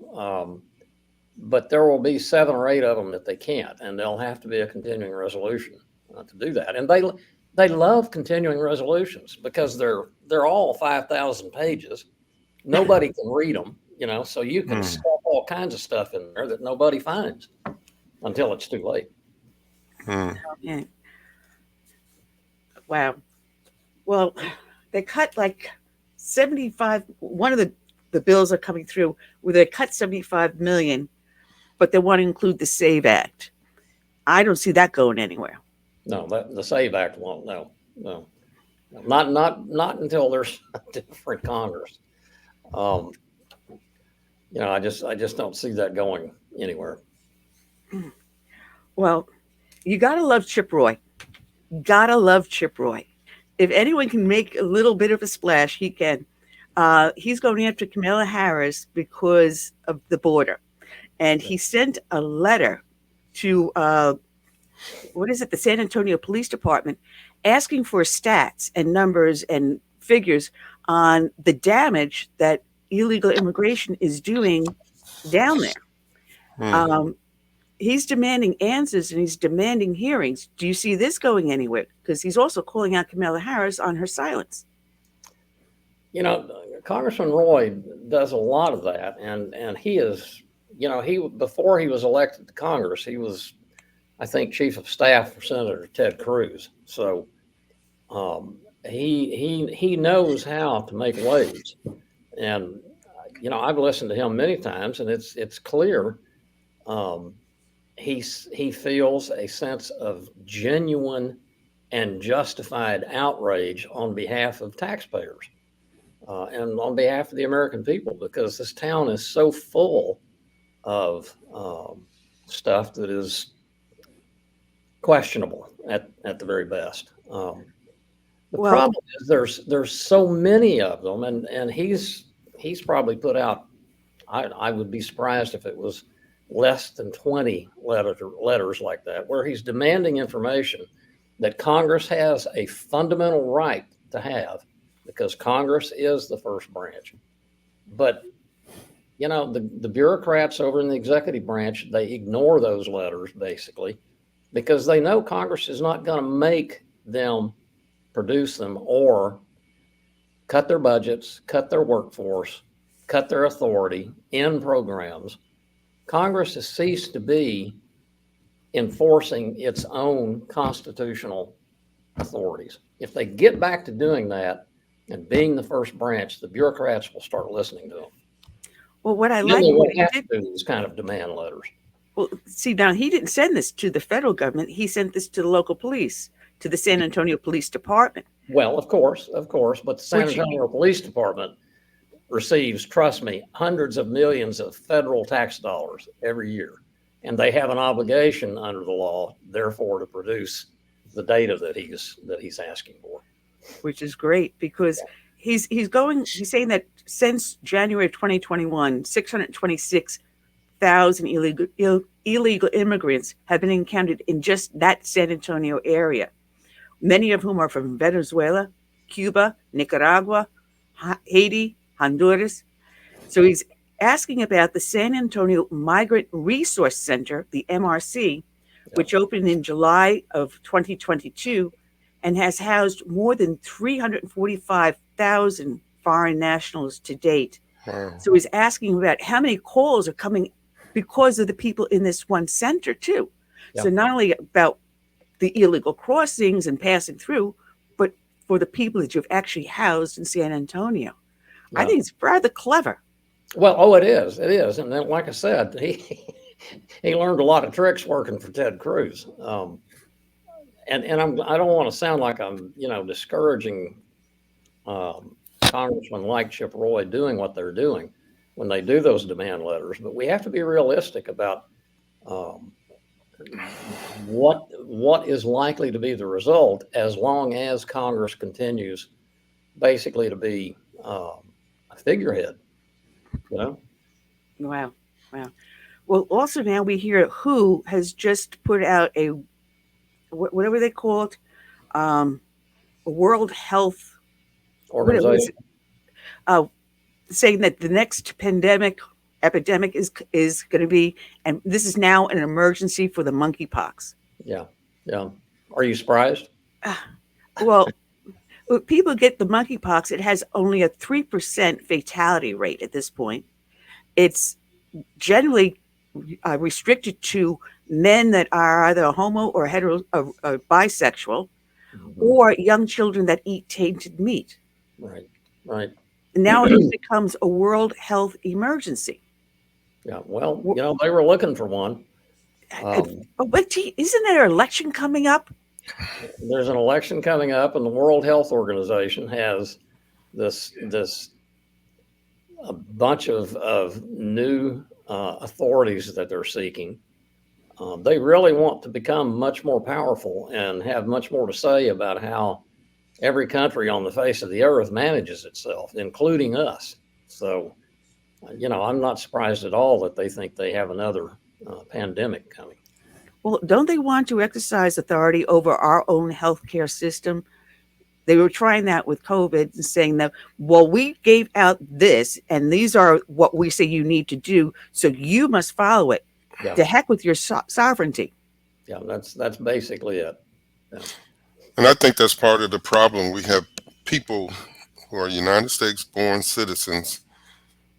But there will be 7 or 8 of them that they can't, and there'll have to be a continuing resolution to do that. And they love continuing resolutions because they're all 5,000 pages. Nobody can read them, so you can stuff all kinds of stuff in there that nobody finds until it's too late. Yeah. Wow. Well, they cut like 75. One of the bills are coming through where they cut 75 million, but they want to include the SAVE Act. I don't see that going anywhere. No, the SAVE Act won't. No, not until there's a different Congress. I just don't see that going anywhere. Well, you gotta love Chip Roy. Gotta love Chip Roy. If anyone can make a little bit of a splash, he can. He's going after Kamala Harris because of the border. And he sent a letter to, the San Antonio Police Department asking for stats and numbers and figures on the damage that illegal immigration is doing down there. He's demanding answers and he's demanding hearings. Do you see this going anywhere? Because he's also calling out Kamala Harris on her silence. Congressman Roy does a lot of that, and he is, before he was elected to Congress, he was, I think, chief of staff for Senator Ted Cruz. So he knows how to make waves, and I've listened to him many times, and it's clear. He feels a sense of genuine and justified outrage on behalf of taxpayers and on behalf of the American people, because this town is so full of stuff that is questionable at the very best. The problem is there's so many of them, and he's probably put out. I would be surprised if it was less than 20 letters like that, where he's demanding information that Congress has a fundamental right to have, because Congress is the first branch. But, the bureaucrats over in the executive branch, they ignore those letters basically because they know Congress is not going to make them produce them, or cut their budgets, cut their workforce, cut their authority, end programs. Congress has ceased to be enforcing its own constitutional authorities. If they get back to doing that and being the first branch, the bureaucrats will start listening to them. Well, what I Then like they what won't he have did, to do these kind of demand letters. well, see, now he didn't send this to the federal government. He sent this to the local police, to the San Antonio Police Department. Well, of course, but the San Which- Antonio Police Department receives, trust me, hundreds of millions of federal tax dollars every year. And they have an obligation under the law, therefore, to produce the data that he's asking for. Which is great, because he's saying that since January of 2021, 626,000 illegal immigrants have been encountered in just that San Antonio area, many of whom are from Venezuela, Cuba, Nicaragua, Haiti, Honduras. So he's asking about the San Antonio Migrant Resource Center, the MRC, which opened in July of 2022 and has housed more than 345,000 foreign nationals to date. Wow. So he's asking about how many calls are coming because of the people in this one center too. Yeah. So not only about the illegal crossings and passing through, but for the people that you've actually housed in San Antonio. I think it's rather clever. Well, it is. And then, like I said, he learned a lot of tricks working for Ted Cruz. And I don't want to sound like I'm, discouraging congressmen like Chip Roy doing what they're doing when they do those demand letters, but we have to be realistic about what is likely to be the result as long as Congress continues basically to be a figurehead. Wow. Well, also now we hear WHO has just put out a, whatever they call it, World Health Organization, saying that the next epidemic is going to be, and this is now an emergency for the monkeypox. Yeah. Are you surprised? Well, when people get the monkeypox, it has only a 3% fatality rate at this point. It's generally restricted to men that are either homo or hetero or bisexual, or young children that eat tainted meat. Right. Now it becomes a world health emergency. Yeah. Well, they were looking for one. But isn't there an election coming up? There's an election coming up, and the World Health Organization has this a bunch of new authorities that they're seeking. They really want to become much more powerful and have much more to say about how every country on the face of the earth manages itself, including us. So, I'm not surprised at all that they think they have another pandemic coming. Well, don't they want to exercise authority over our own healthcare system? They were trying that with COVID and saying that, well, we gave out this, and these are what we say you need to do, so you must follow it. Yeah. To heck with your sovereignty. Yeah, that's basically it. Yeah. And I think that's part of the problem. We have people who are United States born citizens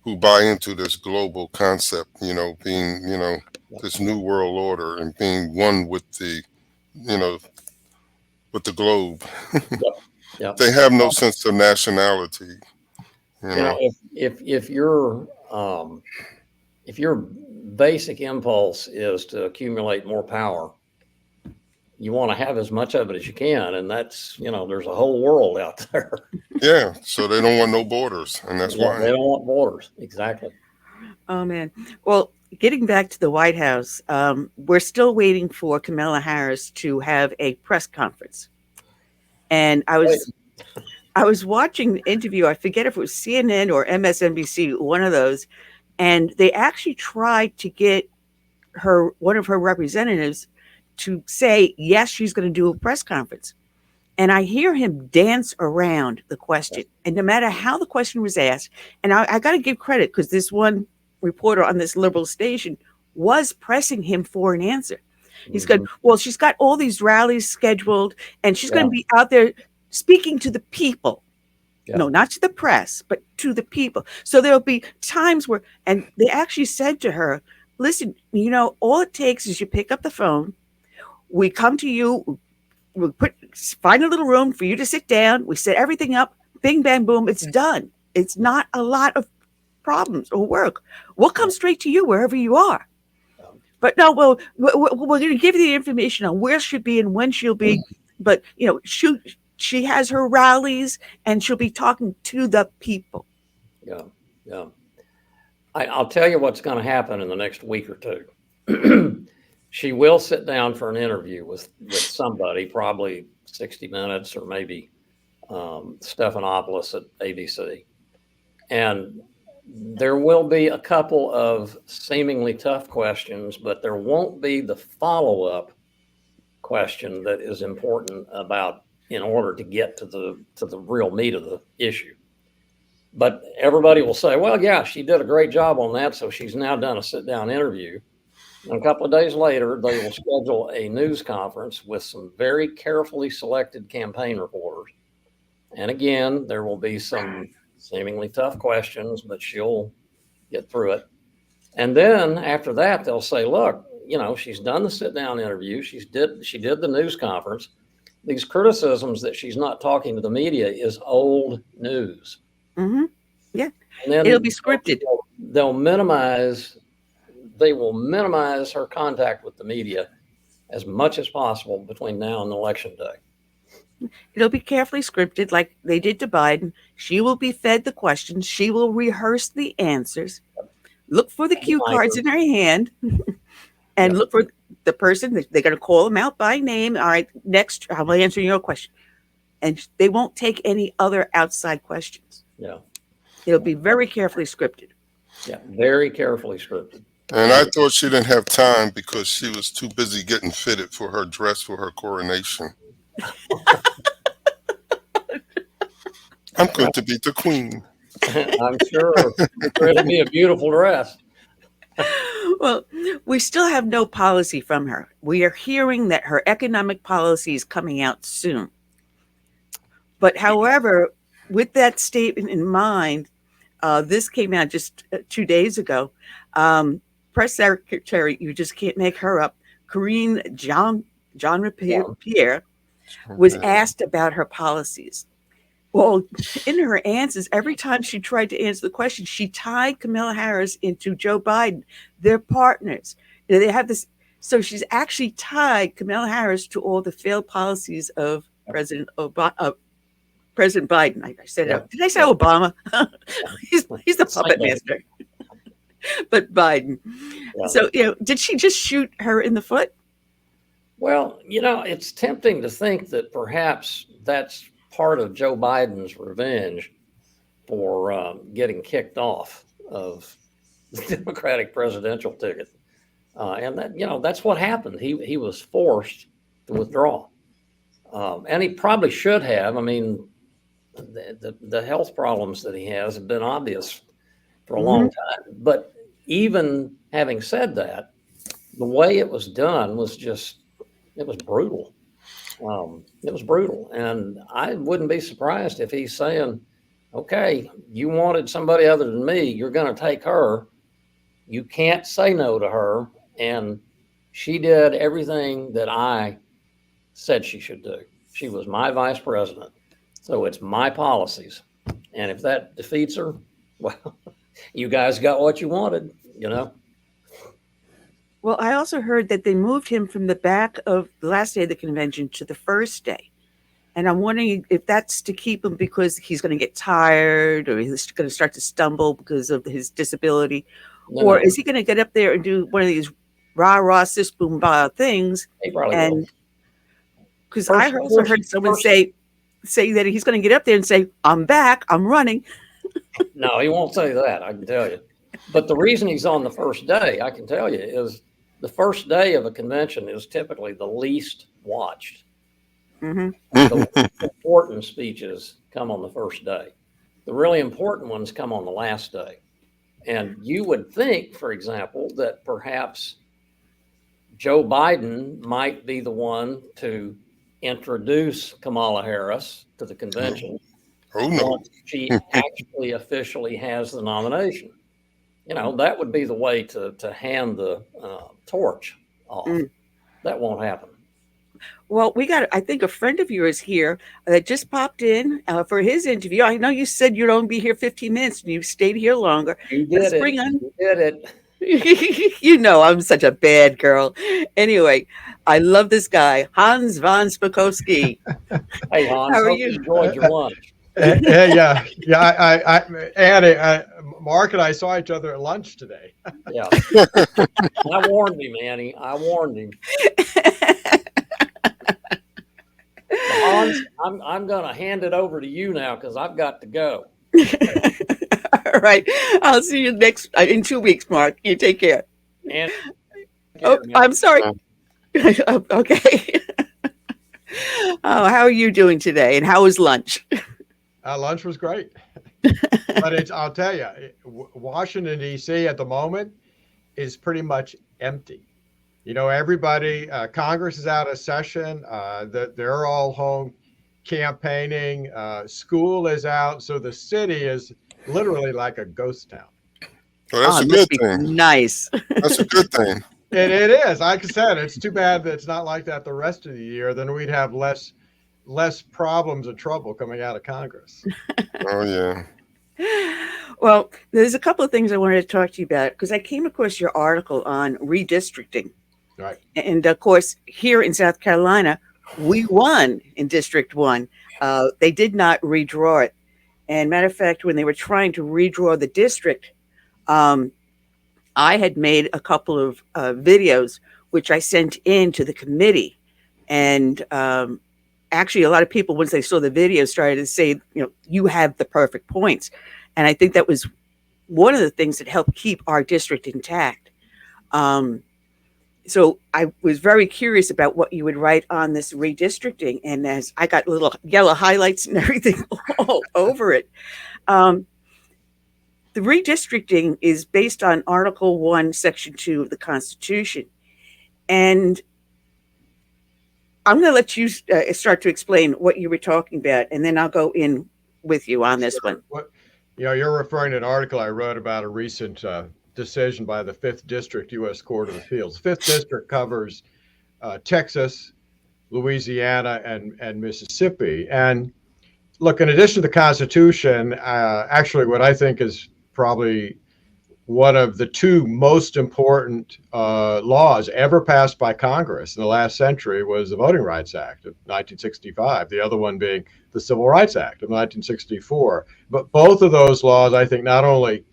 who buy into this global concept, being, this new world order and being one with the, with the globe. Yep. They have no sense of nationality. If your basic impulse is to accumulate more power, you want to have as much of it as you can, and that's there's a whole world out there. Yeah, so they don't want no borders, and that's why they don't want borders. Exactly. Oh man. Well, getting back to the White House, we're still waiting for Kamala Harris to have a press conference, and I was watching the interview. I forget if it was CNN or MSNBC, one of those, and they actually tried to get one of her representatives to say, yes, she's going to do a press conference. And I hear him dance around the question. And no matter how the question was asked, and I got to give credit because this one reporter on this liberal station was pressing him for an answer. He's going, well, she's got all these rallies scheduled and she's going to be out there speaking to the people. Yeah. No, not to the press, but to the people. So there'll be times where, and they actually said to her, listen, all it takes is you pick up the phone. We come to you, we find a little room for you to sit down. We set everything up, bing, bang, boom, it's done. It's not a lot of problems or work. We'll come straight to you wherever you are. But no, well, we're going to give you the information on where she'll be and when she'll be. But, she has her rallies and she'll be talking to the people. Yeah, yeah. I'll tell you what's going to happen in the next week or two. She will sit down for an interview with somebody, probably 60 Minutes or maybe Stephanopoulos at ABC. And there will be a couple of seemingly tough questions, but there won't be the follow-up question that is important about in order to get to the real meat of the issue. But everybody will say, well, yeah, she did a great job on that, so she's now done a sit-down interview. And a couple of days later, they will schedule a news conference with some very carefully selected campaign reporters. And again, there will be some seemingly tough questions, but she'll get through it. And then after that, they'll say, look, she's done the sit-down interview. She did the news conference. These criticisms that she's not talking to the media is old news. Mm-hmm. Yeah. And then it'll be scripted. They will minimize her contact with the media as much as possible between now and election day. It'll be carefully scripted like they did to Biden. She will be fed the questions. She will rehearse the answers. Look for the cue cards in her hand and look for the person. They're going to call them out by name. All right, next, I'm going to answer your question. And they won't take any other outside questions. Yeah. It'll be very carefully scripted. Yeah, very carefully scripted. And I thought she didn't have time because she was too busy getting fitted for her dress for her coronation. I'm going to be the queen. I'm sure it'll be a beautiful dress. Well, we still have no policy from her. We are hearing that her economic policy is coming out soon. But however, with that statement in mind, this came out just 2 days ago. Press Secretary, you just can't make her up, Karine Jean-Pierre was asked about her policies. Well, in her answers, every time she tried to answer the question, she tied Kamala Harris into Joe Biden. They're partners. They have this. So she's actually tied Kamala Harris to all the failed policies of President Biden. I said, did I say Obama? he's the puppet master. But Biden. Yeah. So, did she just shoot her in the foot? Well, it's tempting to think that perhaps that's part of Joe Biden's revenge for getting kicked off of the Democratic presidential ticket. And that, that's what happened. He was forced to withdraw. And he probably should have. I mean, the health problems that he has have been obvious for a long time. But even having said that, the way it was done was it was brutal. It was brutal. And I wouldn't be surprised if he's saying, okay, you wanted somebody other than me, you're going to take her. You can't say no to her. And she did everything that I said she should do. She was my vice president. So it's my policies. And if that defeats her, well, you guys got what you wanted, Well, I also heard that they moved him from the back of the last day of the convention to the first day. And I'm wondering if that's to keep him because he's going to get tired or he's going to start to stumble because of his disability. Or is he going to get up there and do one of these rah-rah, sis, boom, bah things? He probably will. Because I also heard someone say that he's going to get up there and say, I'm back, I'm running. No, he won't say that, I can tell you. But the reason he's on the first day, I can tell you, is the first day of a convention is typically the least watched. Mm-hmm. The least important speeches come on the first day. The really important ones come on the last day. And you would think, for example, that perhaps Joe Biden might be the one to introduce Kamala Harris to the convention once she actually officially has the nomination. You know, that would be the way to hand the torch off. That won't happen. Well, I think a friend of yours here that just popped in for his interview. I know you said you'd only be here 15 minutes and you stayed here longer. You did it. You did it. You know, I'm such a bad girl. Anyway, I love this guy, Hans von Spakovsky. Hey, Hans, how are hope you? Enjoyed your lunch. Yeah. Annie, Mark and I saw each other at lunch today. Yeah. I warned him, Annie. I warned him. Hans, I'm going to hand it over to you now because I've got to go. All right. I'll see you in 2 weeks, Mark. You take care. And I'm sorry. Okay. Oh, how are you doing today? And how was lunch? Lunch was great. But I'll tell you, Washington, D.C. at the moment is pretty much empty. You know, everybody, Congress is out of session. They're all home campaigning. School is out. So the city is literally like a ghost town. Well, that's a good thing. Nice. That's a good thing. It is. Like I said, it's too bad that it's not like that the rest of the year. Then we'd have less problems and trouble coming out of Congress. Oh, yeah. Well, there's a couple of things I wanted to talk to you about because I came across your article on redistricting. Right. And of course, here in South Carolina, we won in District 1. They did not redraw it. And matter of fact, when they were trying to redraw the district, I had made a couple of videos, which I sent in to the committee. And actually, a lot of people, once they saw the video, started to say, you know, you have the perfect points. And I think that was one of the things that helped keep our district intact. So I was very curious about what you would write on this redistricting. And as I got little yellow highlights and everything all over it. The redistricting is based on Article 1, Section 2 of the Constitution. And I'm going to let you start to explain what you were talking about, and then I'll go in with you on this one. You know, you're referring to an article I wrote about a recent decision by the 5th District U.S. Court of Appeals. 5th District covers Texas, Louisiana, and Mississippi. And look, in addition to the Constitution, actually what I think is probably one of the two most important laws ever passed by Congress in the last century was the Voting Rights Act of 1965, the other one being the Civil Rights Act of 1964. But both of those laws, I think, not only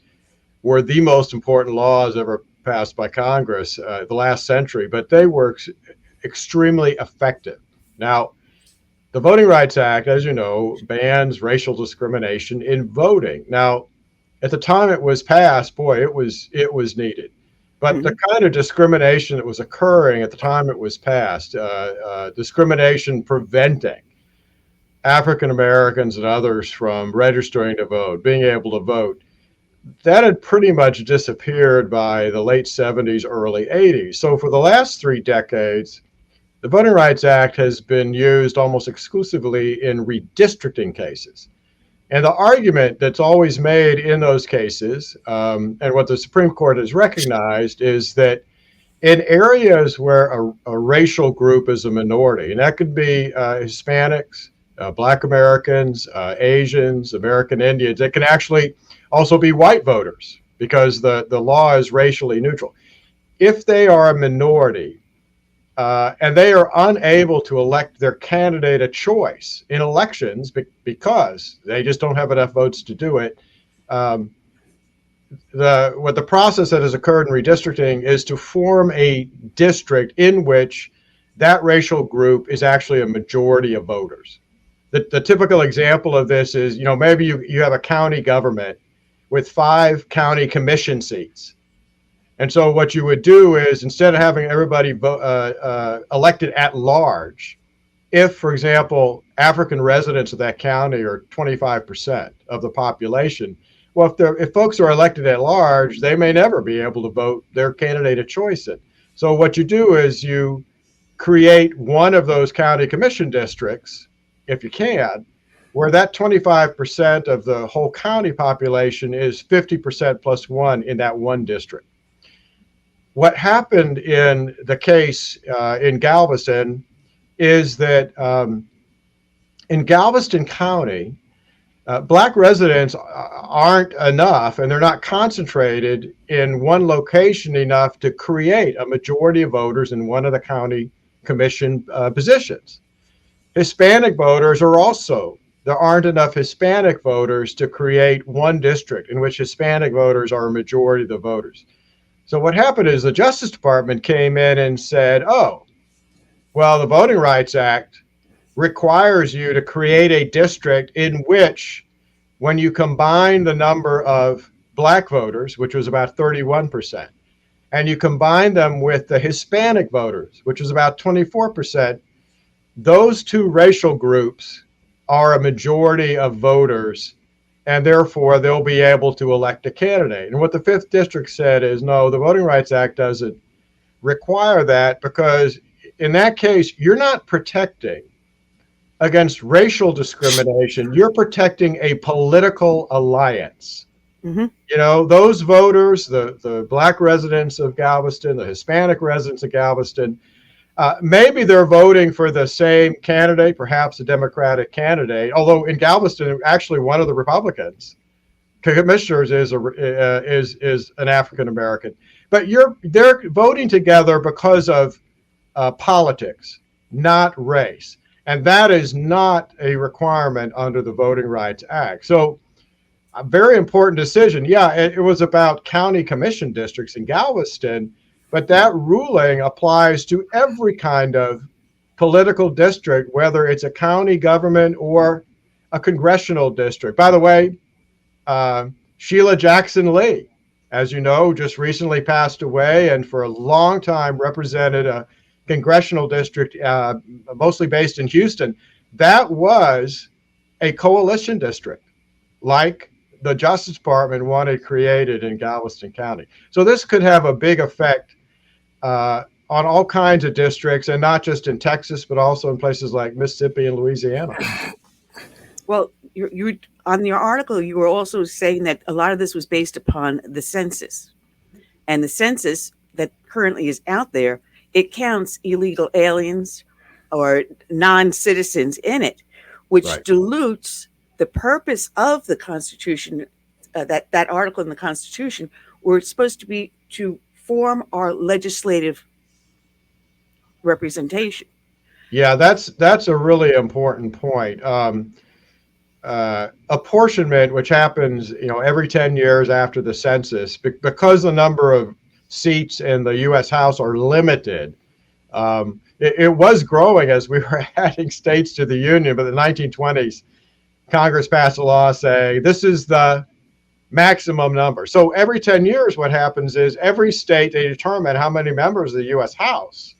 were the most important laws ever passed by Congress the last century, but they were extremely effective. Now, the Voting Rights Act, as you know, bans racial discrimination in voting. Now, at the time it was passed, boy, it was needed. But the kind of discrimination that was occurring at the time it was passed, discrimination preventing African Americans and others from registering to vote, being able to vote, that had pretty much disappeared by the late 70s, early 80s. So for the last 3 decades, the Voting Rights Act has been used almost exclusively in redistricting cases. And the argument that's always made in those cases, and what the Supreme Court has recognized, is that in areas where a racial group is a minority, and that could be Hispanics, Black Americans, Asians, American Indians, it can actually also be white voters because the law is racially neutral. If they are a minority and they are unable to elect their candidate of choice in elections because they just don't have enough votes to do it, what the process that has occurred in redistricting is to form a district in which that racial group is actually a majority of voters. The typical example of this is, maybe you have a county government with 5 county commission seats. And so what you would do is, instead of having everybody elected at large, if, for example, African residents of that county are 25% of the population, well, if folks are elected at large, they may never be able to vote their candidate of choice in. So what you do is you create one of those county commission districts, if you can, where that 25% of the whole county population is 50% plus one in that one district. What happened in the case in Galveston is that in Galveston County, Black residents aren't enough, and they're not concentrated in one location enough to create a majority of voters in one of the county commission positions. Hispanic voters are also, there aren't enough Hispanic voters to create one district in which Hispanic voters are a majority of the voters. So what happened is the Justice Department came in and said, oh, well, the Voting Rights Act requires you to create a district in which, when you combine the number of Black voters, which was about 31%, and you combine them with the Hispanic voters, which was about 24%, those two racial groups are a majority of voters, and therefore they'll be able to elect a candidate. And what the 5th District said is, no, the Voting Rights Act doesn't require that, because in that case, you're not protecting against racial discrimination, you're protecting a political alliance. Mm-hmm. You know, those voters, the Black residents of Galveston, the Hispanic residents of Galveston, maybe they're voting for the same candidate, perhaps a Democratic candidate, although in Galveston, actually one of the Republicans commissioners is an African American. But they're voting together because of politics, not race. And that is not a requirement under the Voting Rights Act. So a very important decision. Yeah, it was about county commission districts in Galveston, but that ruling applies to every kind of political district, whether it's a county government or a congressional district. By the way, Sheila Jackson Lee, as you know, just recently passed away, and for a long time represented a congressional district, mostly based in Houston. That was a coalition district, like the Justice Department wanted created in Galveston County. So this could have a big effect on all kinds of districts, and not just in Texas, but also in places like Mississippi and Louisiana. Well, you on your article, you were also saying that a lot of this was based upon the census. And the census that currently is out there, it counts illegal aliens or non-citizens in it, which dilutes the purpose of the Constitution, that article in the Constitution, where it's supposed to be to form our legislative representation. Yeah, that's a really important point. Apportionment, which happens, every 10 years after the census, because the number of seats in the U.S. House are limited. It was growing as we were adding states to the Union, but in the 1920s, Congress passed a law saying this is the maximum number. So every 10 years, what happens is every state, they determine how many members of the U.S. House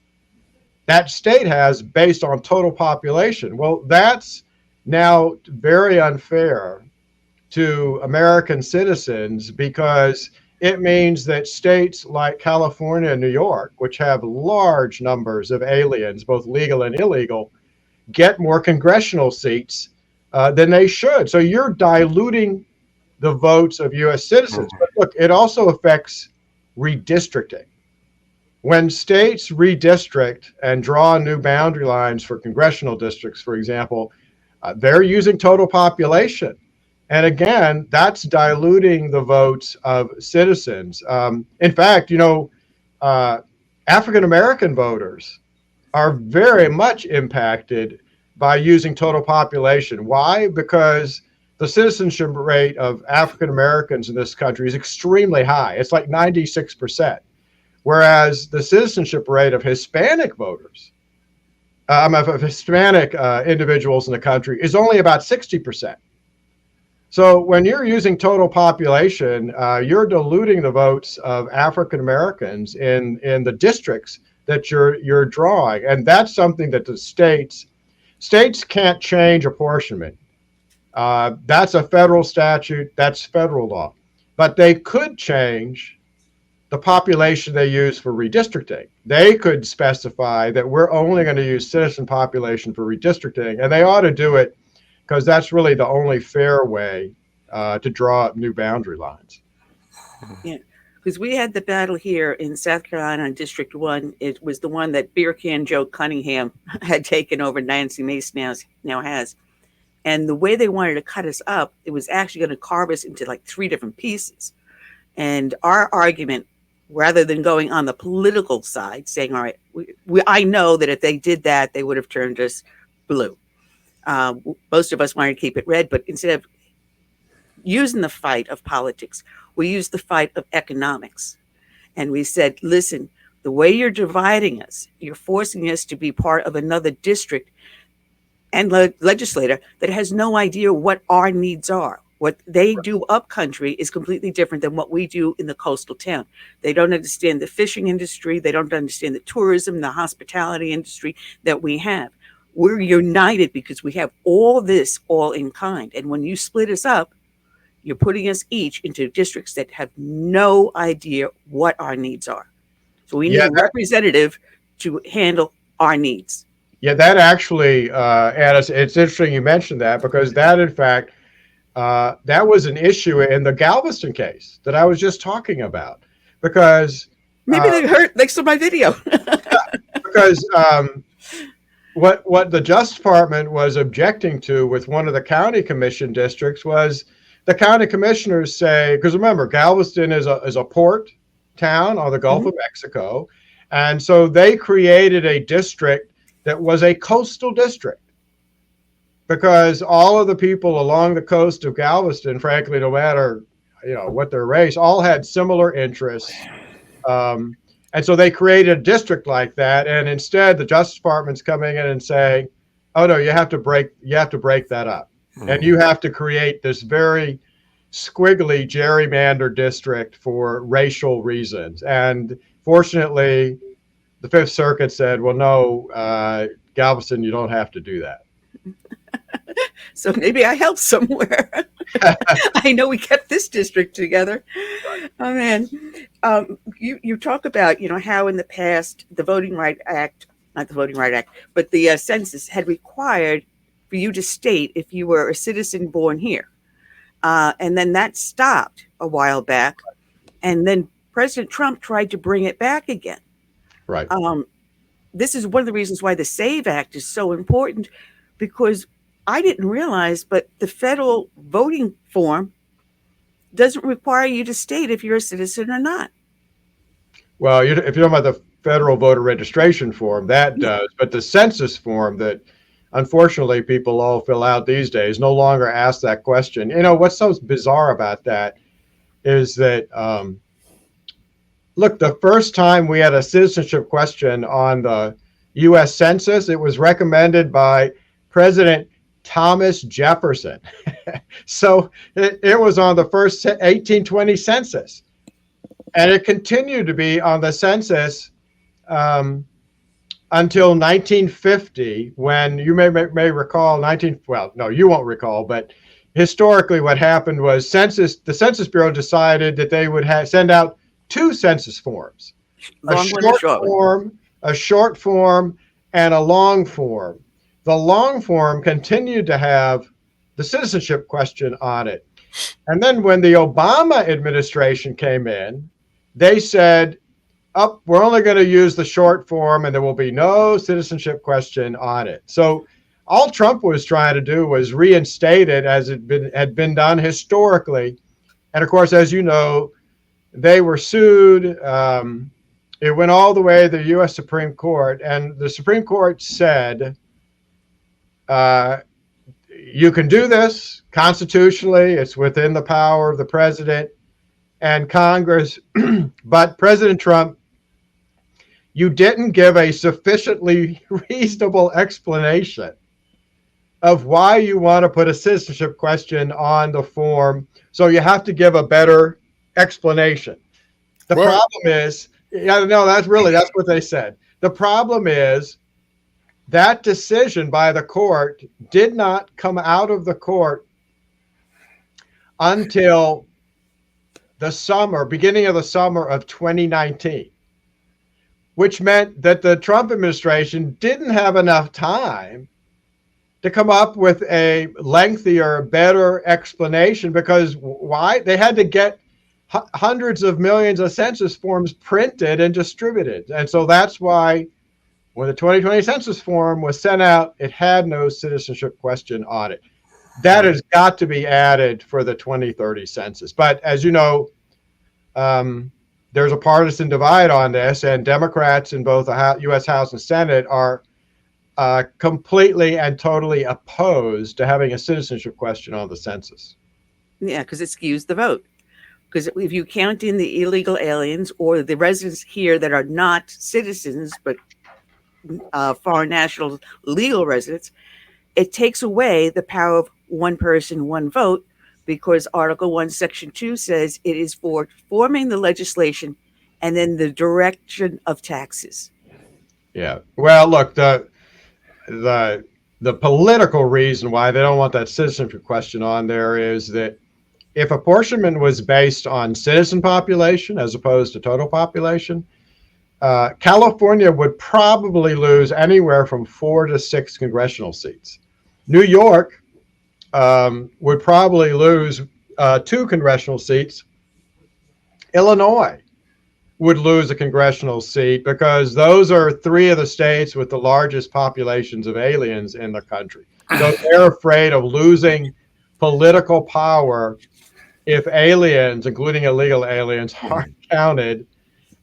that state has based on total population. Well, that's now very unfair to American citizens, because it means that states like California and New York, which have large numbers of aliens, both legal and illegal, get more congressional seats than they should. So you're diluting the votes of U.S. citizens. But look, it also affects redistricting. When states redistrict and draw new boundary lines for congressional districts, for example, they're using total population. And again, that's diluting the votes of citizens. In fact, African-American voters are very much impacted by using total population. Why? Because the citizenship rate of African-Americans in this country is extremely high. It's like 96%. Whereas the citizenship rate of Hispanic voters, of Hispanic individuals in the country, is only about 60%. So when you're using total population, you're diluting the votes of African Americans in the districts that you're drawing, and that's something that the states can't change apportionment. That's a federal statute. That's federal law, but they could change the population they use for redistricting. They could specify that we're only going to use citizen population for redistricting, and they ought to do it because that's really the only fair way to draw up new boundary lines. Yeah, because we had the battle here in South Carolina in District 1. It was the one that Beer Can Joe Cunningham had taken over, Nancy Mace now has. And the way they wanted to cut us up, it was actually going to carve us into like 3 different pieces. And our argument, rather than going on the political side, saying, all right, I know that if they did that, they would have turned us blue. Most of us wanted to keep it red, but instead of using the fight of politics, we used the fight of economics. And we said, listen, the way you're dividing us, you're forcing us to be part of another district and legislator that has no idea what our needs are. What they do up country is completely different than what we do in the coastal town. They don't understand the fishing industry. They don't understand the tourism, the hospitality industry that we have. We're united because we have all this all in kind. And when you split us up, you're putting us each into districts that have no idea what our needs are. So we need a representative to handle our needs. Yeah, that actually, Anna, it's interesting you mentioned that, because that, in fact, that was an issue in the Galveston case that I was just talking about. Because maybe they saw my video. Because what the Justice Department was objecting to with one of the county commission districts was the county commissioners say, because remember, Galveston is a port town on the Gulf of Mexico, and so they created a district that was a coastal district, because all of the people along the coast of Galveston, frankly, no matter what their race, all had similar interests, and so they created a district like that. And instead, the Justice Department's coming in and saying, "Oh no, you have to break that up, and you have to create this very squiggly gerrymander district for racial reasons." And fortunately, the Fifth Circuit said, well, no, Galveston, you don't have to do that. So maybe I helped somewhere. I know we kept this district together. Oh, man. You talk about, how in the past, the Voting Rights Act, not the Voting Rights Act, but the census had required for you to state if you were a citizen born here. And then that stopped a while back. And then President Trump tried to bring it back again. Right. This is one of the reasons why the SAVE Act is so important, because I didn't realize, but the federal voting form doesn't require you to state if you're a citizen or not. Well, if you're talking about the federal voter registration form, that does. But the census form that unfortunately people all fill out these days no longer asks that question. What's so bizarre about that is that look, the first time we had a citizenship question on the U.S. Census, it was recommended by President Thomas Jefferson. So it was on the first 1820 census. And it continued to be on the census until 1950, when you may recall, you won't recall, but historically what happened was the Census Bureau decided that they would send out 2 census forms, a short form and a long form. The long form continued to have the citizenship question on it. And then when the Obama administration came in, they said, we're only going to use the short form and there will be no citizenship question on it. So all Trump was trying to do was reinstate it as it had been done historically. And of course, as you know, they were sued. It went all the way to the U.S. Supreme Court, and the Supreme Court said, you can do this constitutionally. It's within the power of the president and Congress. But President Trump, you didn't give a sufficiently reasonable explanation of why you want to put a citizenship question on the form. So you have to give a better explanation. The problem is, that's what they said. The problem is that decision by the court did not come out of the court until beginning of the summer of 2019, which meant that the Trump administration didn't have enough time to come up with a lengthier, better explanation. Because why? They had to get hundreds of millions of census forms printed and distributed. And so that's why when the 2020 census form was sent out, it had no citizenship question on it. That has got to be added for the 2030 census. But as you know, there's a partisan divide on this, and Democrats in both the U.S. House and Senate are completely and totally opposed to having a citizenship question on the census. Yeah, because it skews the vote. Because if you count in the illegal aliens or the residents here that are not citizens but foreign national legal residents, it takes away the power of one person, one vote, because Article 1, Section 2 says it is for forming the legislation and then the direction of taxes. Yeah. Well, look, the political reason why they don't want that citizenship question on there is that if apportionment was based on citizen population as opposed to total population, California would probably lose anywhere from 4 to 6 congressional seats. New York would probably lose 2 congressional seats. Illinois would lose a congressional seat because those are 3 of the states with the largest populations of aliens in the country. So they're afraid of losing political power if aliens, including illegal aliens, aren't counted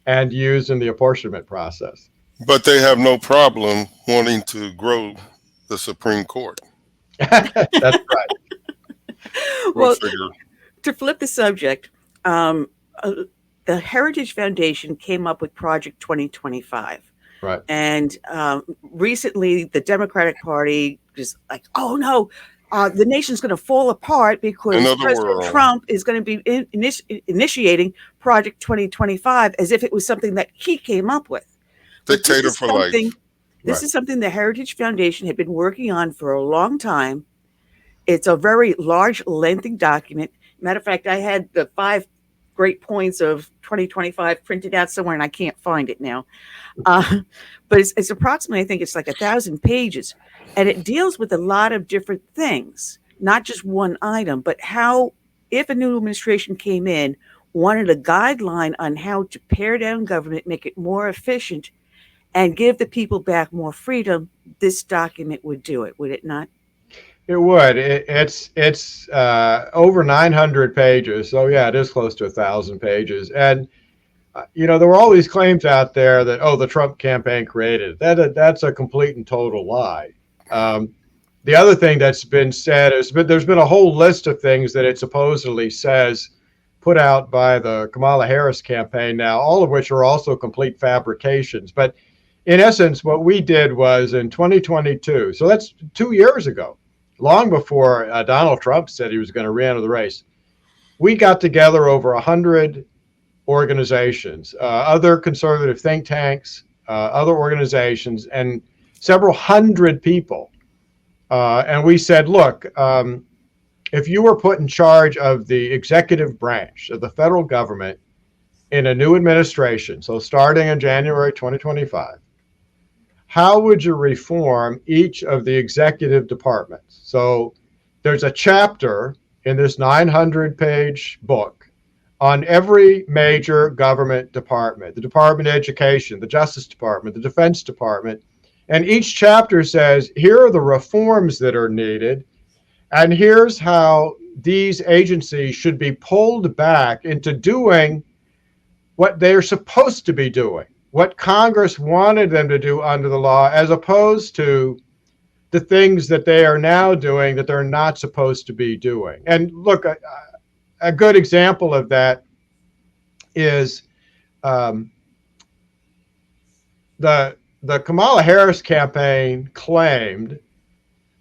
and used in the apportionment process. But they have no problem wanting to grow the Supreme Court. That's right. Well, to flip the subject, the Heritage Foundation came up with Project 2025. Right. And recently, the Democratic Party is like, oh, no, the nation's going to fall apart because President Trump is going to be initiating Project 2025 as if it was something that he came up with. Dictator for life. This is something the Heritage Foundation had been working on for a long time. It's a very large, lengthy document. Matter of fact, I had the 5 great points of 2025 printed out somewhere, and I can't find it now. But it's approximately, I think it's like 1,000 pages. And it deals with a lot of different things, not just one item, but how, if a new administration came in, wanted a guideline on how to pare down government, make it more efficient, and give the people back more freedom, this document would do it, would it not? It would. It's over 900 pages. So yeah, it is close to 1,000 pages. And there were all these claims out there that, the Trump campaign created it. That's a complete and total lie. The other thing that's been said is there's been a whole list of things that it supposedly says put out by the Kamala Harris campaign now, all of which are also complete fabrications. But in essence, what we did was in 2022, so that's 2 years ago, long before Donald Trump said he was going to re-enter the race, we got together over 100 organizations, other conservative think tanks, other organizations, and several hundred people. And we said, look, if you were put in charge of the executive branch of the federal government in a new administration, so starting in January 2025, how would you reform each of the executive departments? So there's a chapter in this 900-page book on every major government department, the Department of Education, the Justice Department, the Defense Department. And each chapter says, here are the reforms that are needed, and here's how these agencies should be pulled back into doing what they're supposed to be doing, what Congress wanted them to do under the law, as opposed to the things that they are now doing that they're not supposed to be doing. And look, a good example of that is the Kamala Harris campaign claimed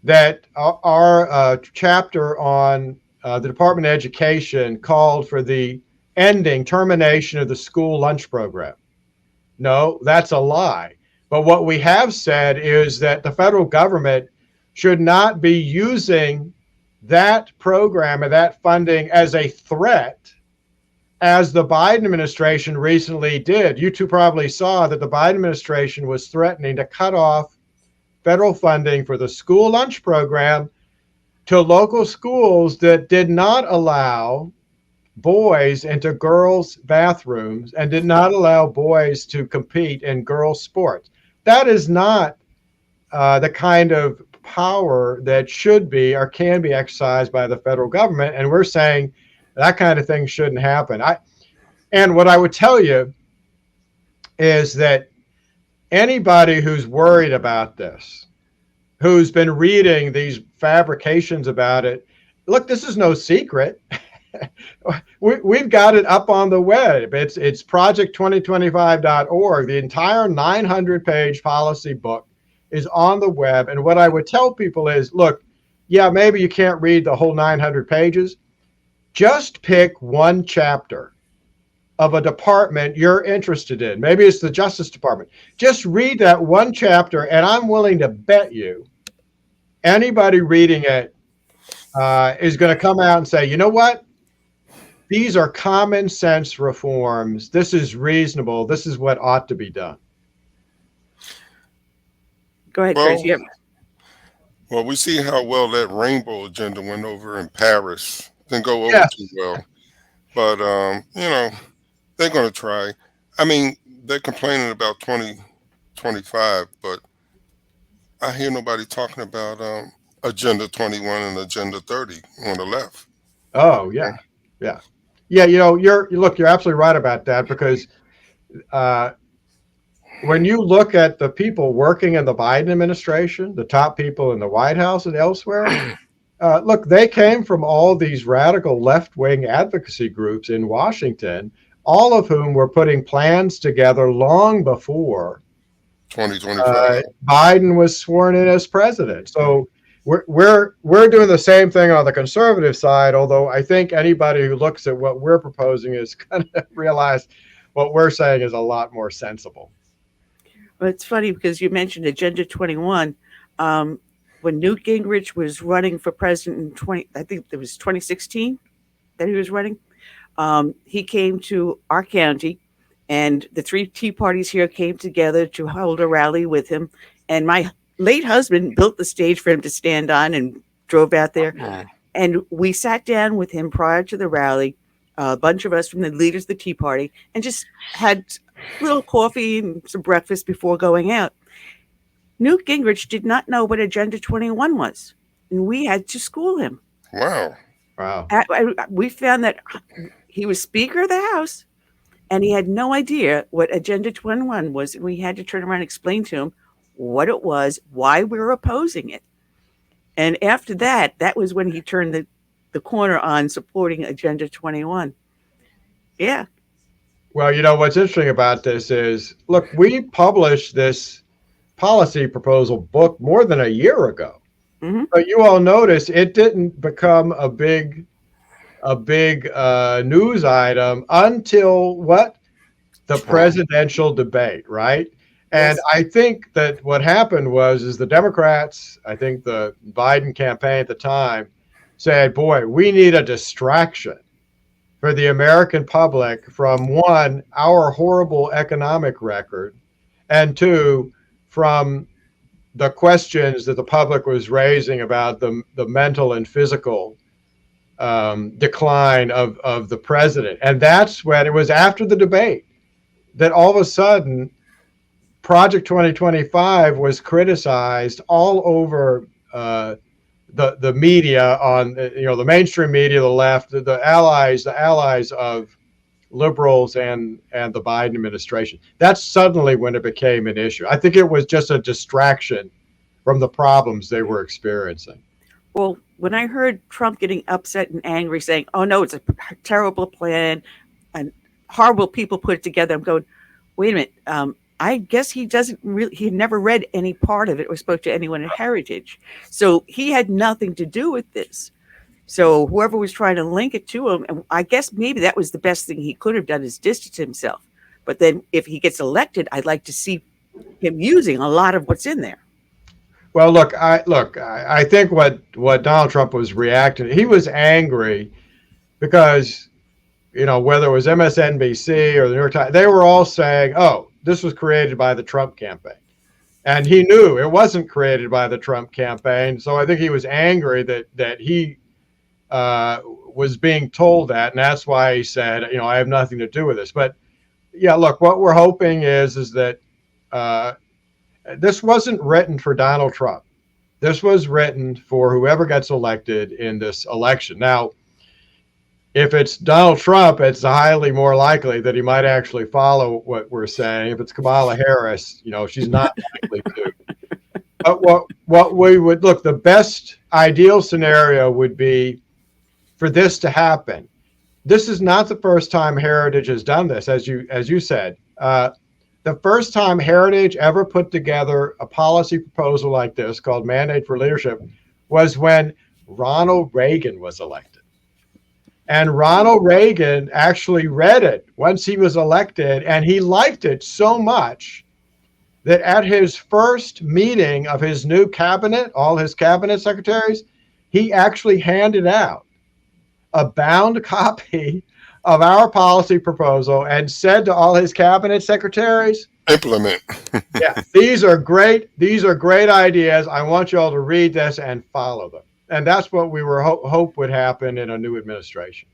that our chapter on the Department of Education called for the termination of the school lunch program. No, that's a lie. But what we have said is that the federal government should not be using that program or that funding as a threat as the Biden administration recently did. You two probably saw that the Biden administration was threatening to cut off federal funding for the school lunch program to local schools that did not allow boys into girls' bathrooms and did not allow boys to compete in girls' sports. That is not the kind of power that should be or can be exercised by the federal government. And we're saying that kind of thing shouldn't happen. And what I would tell you is that anybody who's worried about this, who's been reading these fabrications about it, look, this is no secret. We've got it up on the web. It's project2025.org. The entire 900-page policy book is on the web. And what I would tell people is, look, yeah, maybe you can't read the whole 900 pages. Just pick one chapter of a department you're interested in. Maybe it's the Justice Department. Just read that one chapter, and I'm willing to bet you anybody reading it is going to come out and say, you know what? These are common sense reforms. This is reasonable. This is what ought to be done. Go ahead, Chris. Yep. Well, we see how well that rainbow agenda went over in Paris. Didn't go over too well. But, they're going to try. I mean, they're complaining about 2025, but I hear nobody talking about Agenda 21 and Agenda 30 on the left. Oh, yeah. Yeah. Yeah, you're absolutely right about that, because when you look at the people working in the Biden administration, the top people in the White House and elsewhere, look, they came from all these radical left-wing advocacy groups in Washington, all of whom were putting plans together long before 2025 Biden was sworn in as president. So we're doing the same thing on the conservative side, although I think anybody who looks at what we're proposing is going to realize what we're saying is a lot more sensible. Well, it's funny because you mentioned Agenda 21. When Newt Gingrich was running for president in I think it was 2016 that he was running, he came to our county, and the three Tea Parties here came together to hold a rally with him. And my late husband built the stage for him to stand on and drove out there. And we sat down with him prior to the rally, a bunch of us from the leaders of the Tea Party, and just had a little coffee and some breakfast before going out. Newt Gingrich did not know what Agenda 21 was, and we had to school him. Wow. We found that he was Speaker of the House, and he had no idea what Agenda 21 was. And we had to turn around and explain to him what it was, why we were opposing it. And after that, that was when he turned the corner on supporting Agenda 21. Yeah. Well, what's interesting about this is, look, we published this policy proposal book more than a year ago. Mm-hmm. But you all notice it didn't become a big news item until what? The presidential debate, right? And yes. I think that what happened is the Democrats, I think the Biden campaign at the time, said, boy, we need a distraction for the American public from, one, our horrible economic record, and two, from the questions that the public was raising about the mental and physical decline of the president. And that's when it was after the debate that all of a sudden Project 2025 was criticized all over the media, on the mainstream media, the left, the allies of liberals and the Biden administration. That's suddenly when it became an issue. I think it was just a distraction from the problems they were experiencing. Well, when I heard Trump getting upset and angry, saying, "Oh no, it's a terrible plan and horrible people put it together," I'm going, "Wait a minute. I guess he never read any part of it or spoke to anyone at Heritage. So he had nothing to do with this. So whoever was trying to link it to him, and I guess maybe that was the best thing he could have done, is distance himself. But then if he gets elected, I'd like to see him using a lot of what's in there." Well, I think what Donald Trump was reacting, he was angry because whether it was MSNBC or the New York Times, they were all saying, oh, this was created by the Trump campaign. And he knew it wasn't created by the Trump campaign. So I think he was angry that he was being told that. And that's why he said, I have nothing to do with this. But yeah, look, what we're hoping is that this wasn't written for Donald Trump. This was written for whoever gets elected in this election. Now, if it's Donald Trump, it's highly more likely that he might actually follow what we're saying. If it's Kamala Harris, she's not likely to. But what we would look, the best ideal scenario would be for this to happen. This is not the first time Heritage has done this, as you said. The first time Heritage ever put together a policy proposal like this called Mandate for Leadership was when Ronald Reagan was elected. And Ronald Reagan actually read it once he was elected, and he liked it so much that at his first meeting of his new cabinet, all his cabinet secretaries, he actually handed out a bound copy of our policy proposal and said to all his cabinet secretaries, implement. Yeah, these are great ideas. I want you all to read this and follow them. And that's what we were hope would happen in a new administration.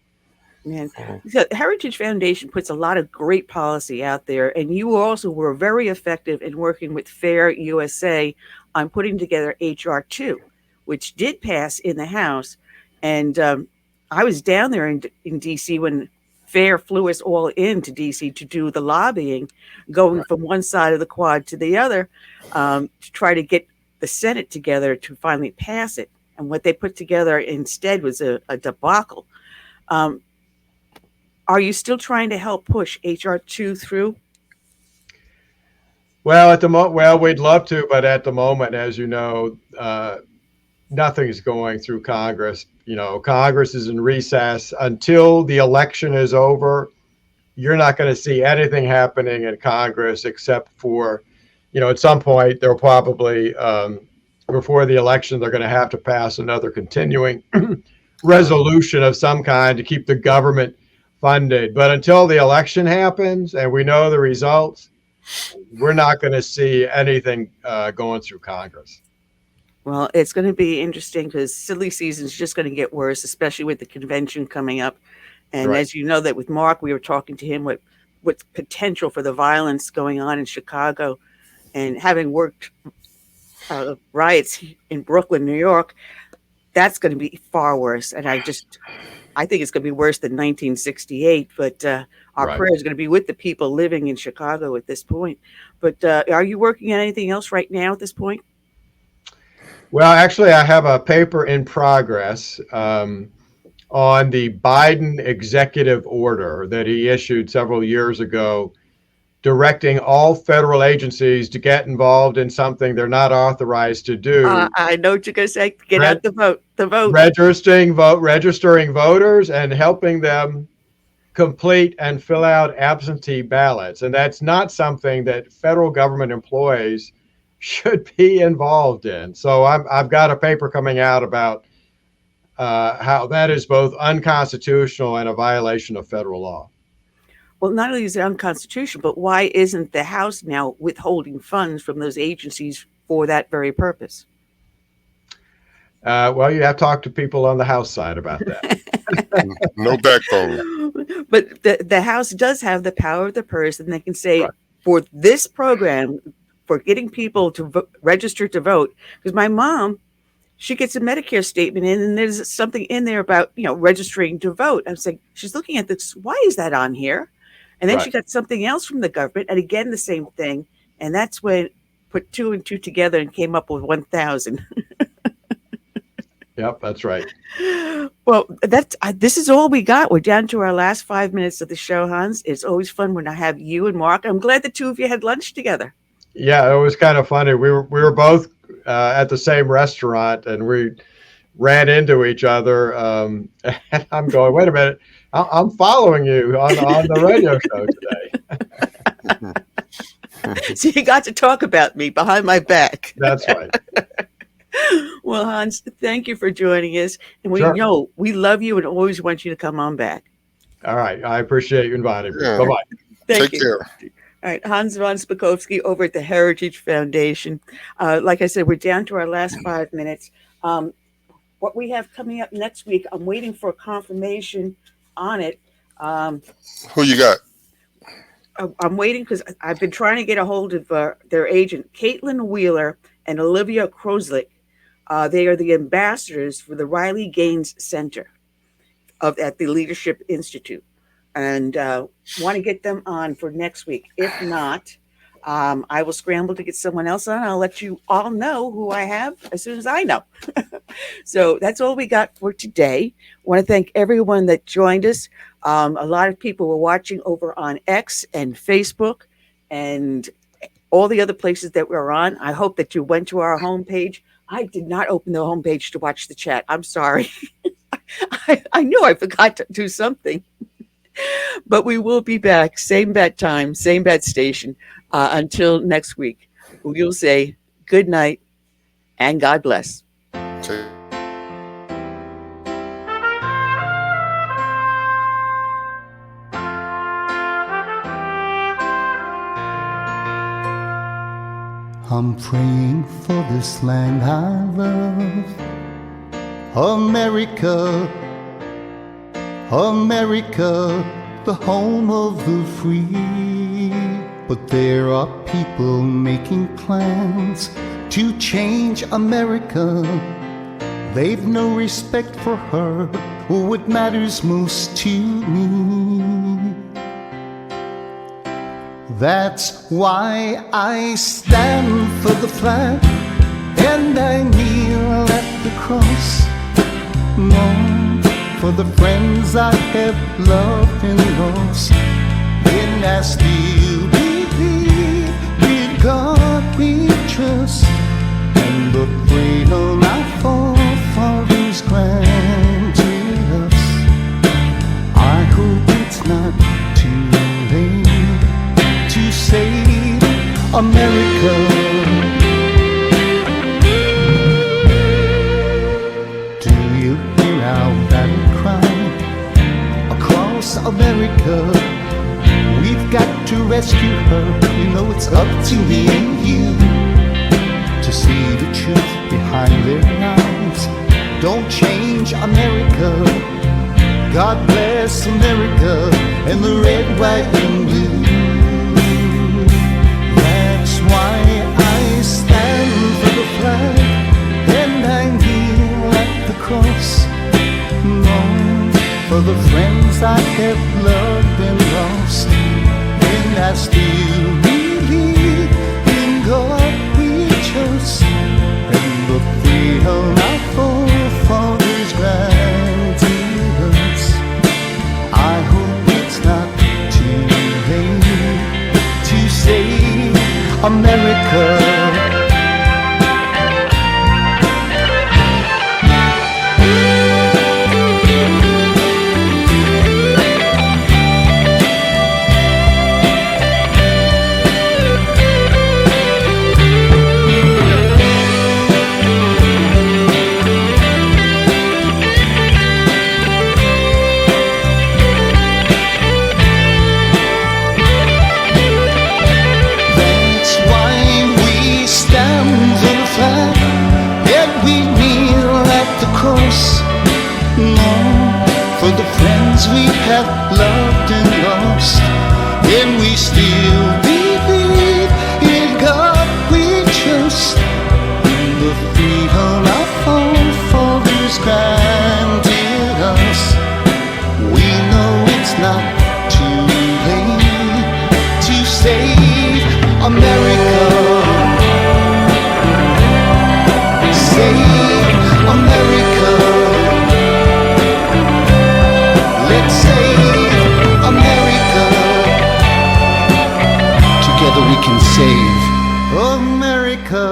Man, the Heritage Foundation puts a lot of great policy out there, and you also were very effective in working with FAIR USA on putting together HR 2, which did pass in the House. And I was down there in D.C. when FAIR flew us all into D.C. to do the lobbying, going from one side of the quad to the other, to try to get the Senate together to finally pass it. And what they put together instead was a debacle. Are you still trying to help push HR 2 through? Well, we'd love to, but at the moment, as you know, nothing's going through Congress. Congress is in recess until the election is over. You're not going to see anything happening in Congress except for, at some point they'll probably before the election, they're going to have to pass another continuing resolution of some kind to keep the government funded. But until the election happens and we know the results, we're not going to see anything going through Congress. Well, it's going to be interesting because silly season is just going to get worse, especially with the convention coming up. And Right. as you know, that with Mark, we were talking to him what's potential for the violence going on in Chicago, and having worked riots in Brooklyn, New York, that's going to be far worse. And I think it's going to be worse than 1968. But our Right. prayer is going to be with the people living in Chicago at this point. But are you working on anything else right now at this point? Well, actually, I have a paper in progress on the Biden executive order that he issued several years ago, directing all federal agencies to get involved in something they're not authorized to do. I know what you're going to say. Get out the vote. Registering voters and helping them complete and fill out absentee ballots. And that's not something that federal government employees should be involved in. So I've got a paper coming out about how that is both unconstitutional and a violation of federal law. Well, not only is it unconstitutional, but why isn't the House now withholding funds from those agencies for that very purpose? Well, you have to talk to people on the House side about that. No backbone. But the House does have the power of the purse, and they can say, right, for this program, for getting people to register to vote, because my mom, she gets a Medicare statement in, and there's something in there about, registering to vote. I was like, she's looking at this, why is that on here? And then Right. she got something else from the government, and again, the same thing. And that's when put 2 and 2 together and came up with 1,000. Yep, that's right. Well, this is all we got. We're down to our last 5 minutes of the show, Hans. It's always fun when I have you and Mark. I'm glad the two of you had lunch together. Yeah, it was kind of funny. We were both at the same restaurant, and we ran into each other. And I'm going, wait a minute, I'm following you on the radio show today. So you got to talk about me behind my back. That's right. Well, Hans, thank you for joining us. And we Sure. know we love you and always want you to come on back. All right. I appreciate you inviting me. Yeah. Bye-bye. Thank Take you. care. All right, Hans von Spakovsky over at the Heritage Foundation. Like I said, we're down to our last 5 minutes. What we have coming up next week, I'm waiting for confirmation on it. Who you got? I'm waiting because I've been trying to get a hold of their agent, Caitlin Wheeler and Olivia Kroslick. They are the ambassadors for the Riley Gaines Center at the Leadership Institute, and want to get them on for next week. If not, I will scramble to get someone else on. I'll let you all know who I have as soon as I know. So that's all we got for today. I want to thank everyone that joined us. A lot of people were watching over on X and Facebook and all the other places that we're on. I hope that you went to our homepage. I did not open the homepage to watch the chat. I'm sorry. I knew I forgot to do something. But we will be back. Same bad time, same bad station. Until next week, we'll say good night and God bless. I'm praying for this land I love, America, America, the home of the free. But there are people making plans to change America. They've no respect for her or what matters most to me. That's why I stand for the flag and I kneel at the cross. Long for the friends I have loved and lost. And I still believe in God we trust, and the freedom our forefathers granted us. I hope it's not too late to save America. Do you hear our battle cry across America? We've got to rescue her. You know it's up to me and you to see the truth behind their lies. Don't change America. God bless America and the red, white, and blue. That's why I stand for the flag and I kneel at the cross. Long for the friends I have loved and lost. And I still believe in God we trust, and the freedom our forefathers granted us. I hope it's not too late to save America. For the friends we have loved and lost, and we still believe in God we trust, and the freedom our forefathers granted us. We know it's not too late to save America. Save America. Let's save America. Together we can save America.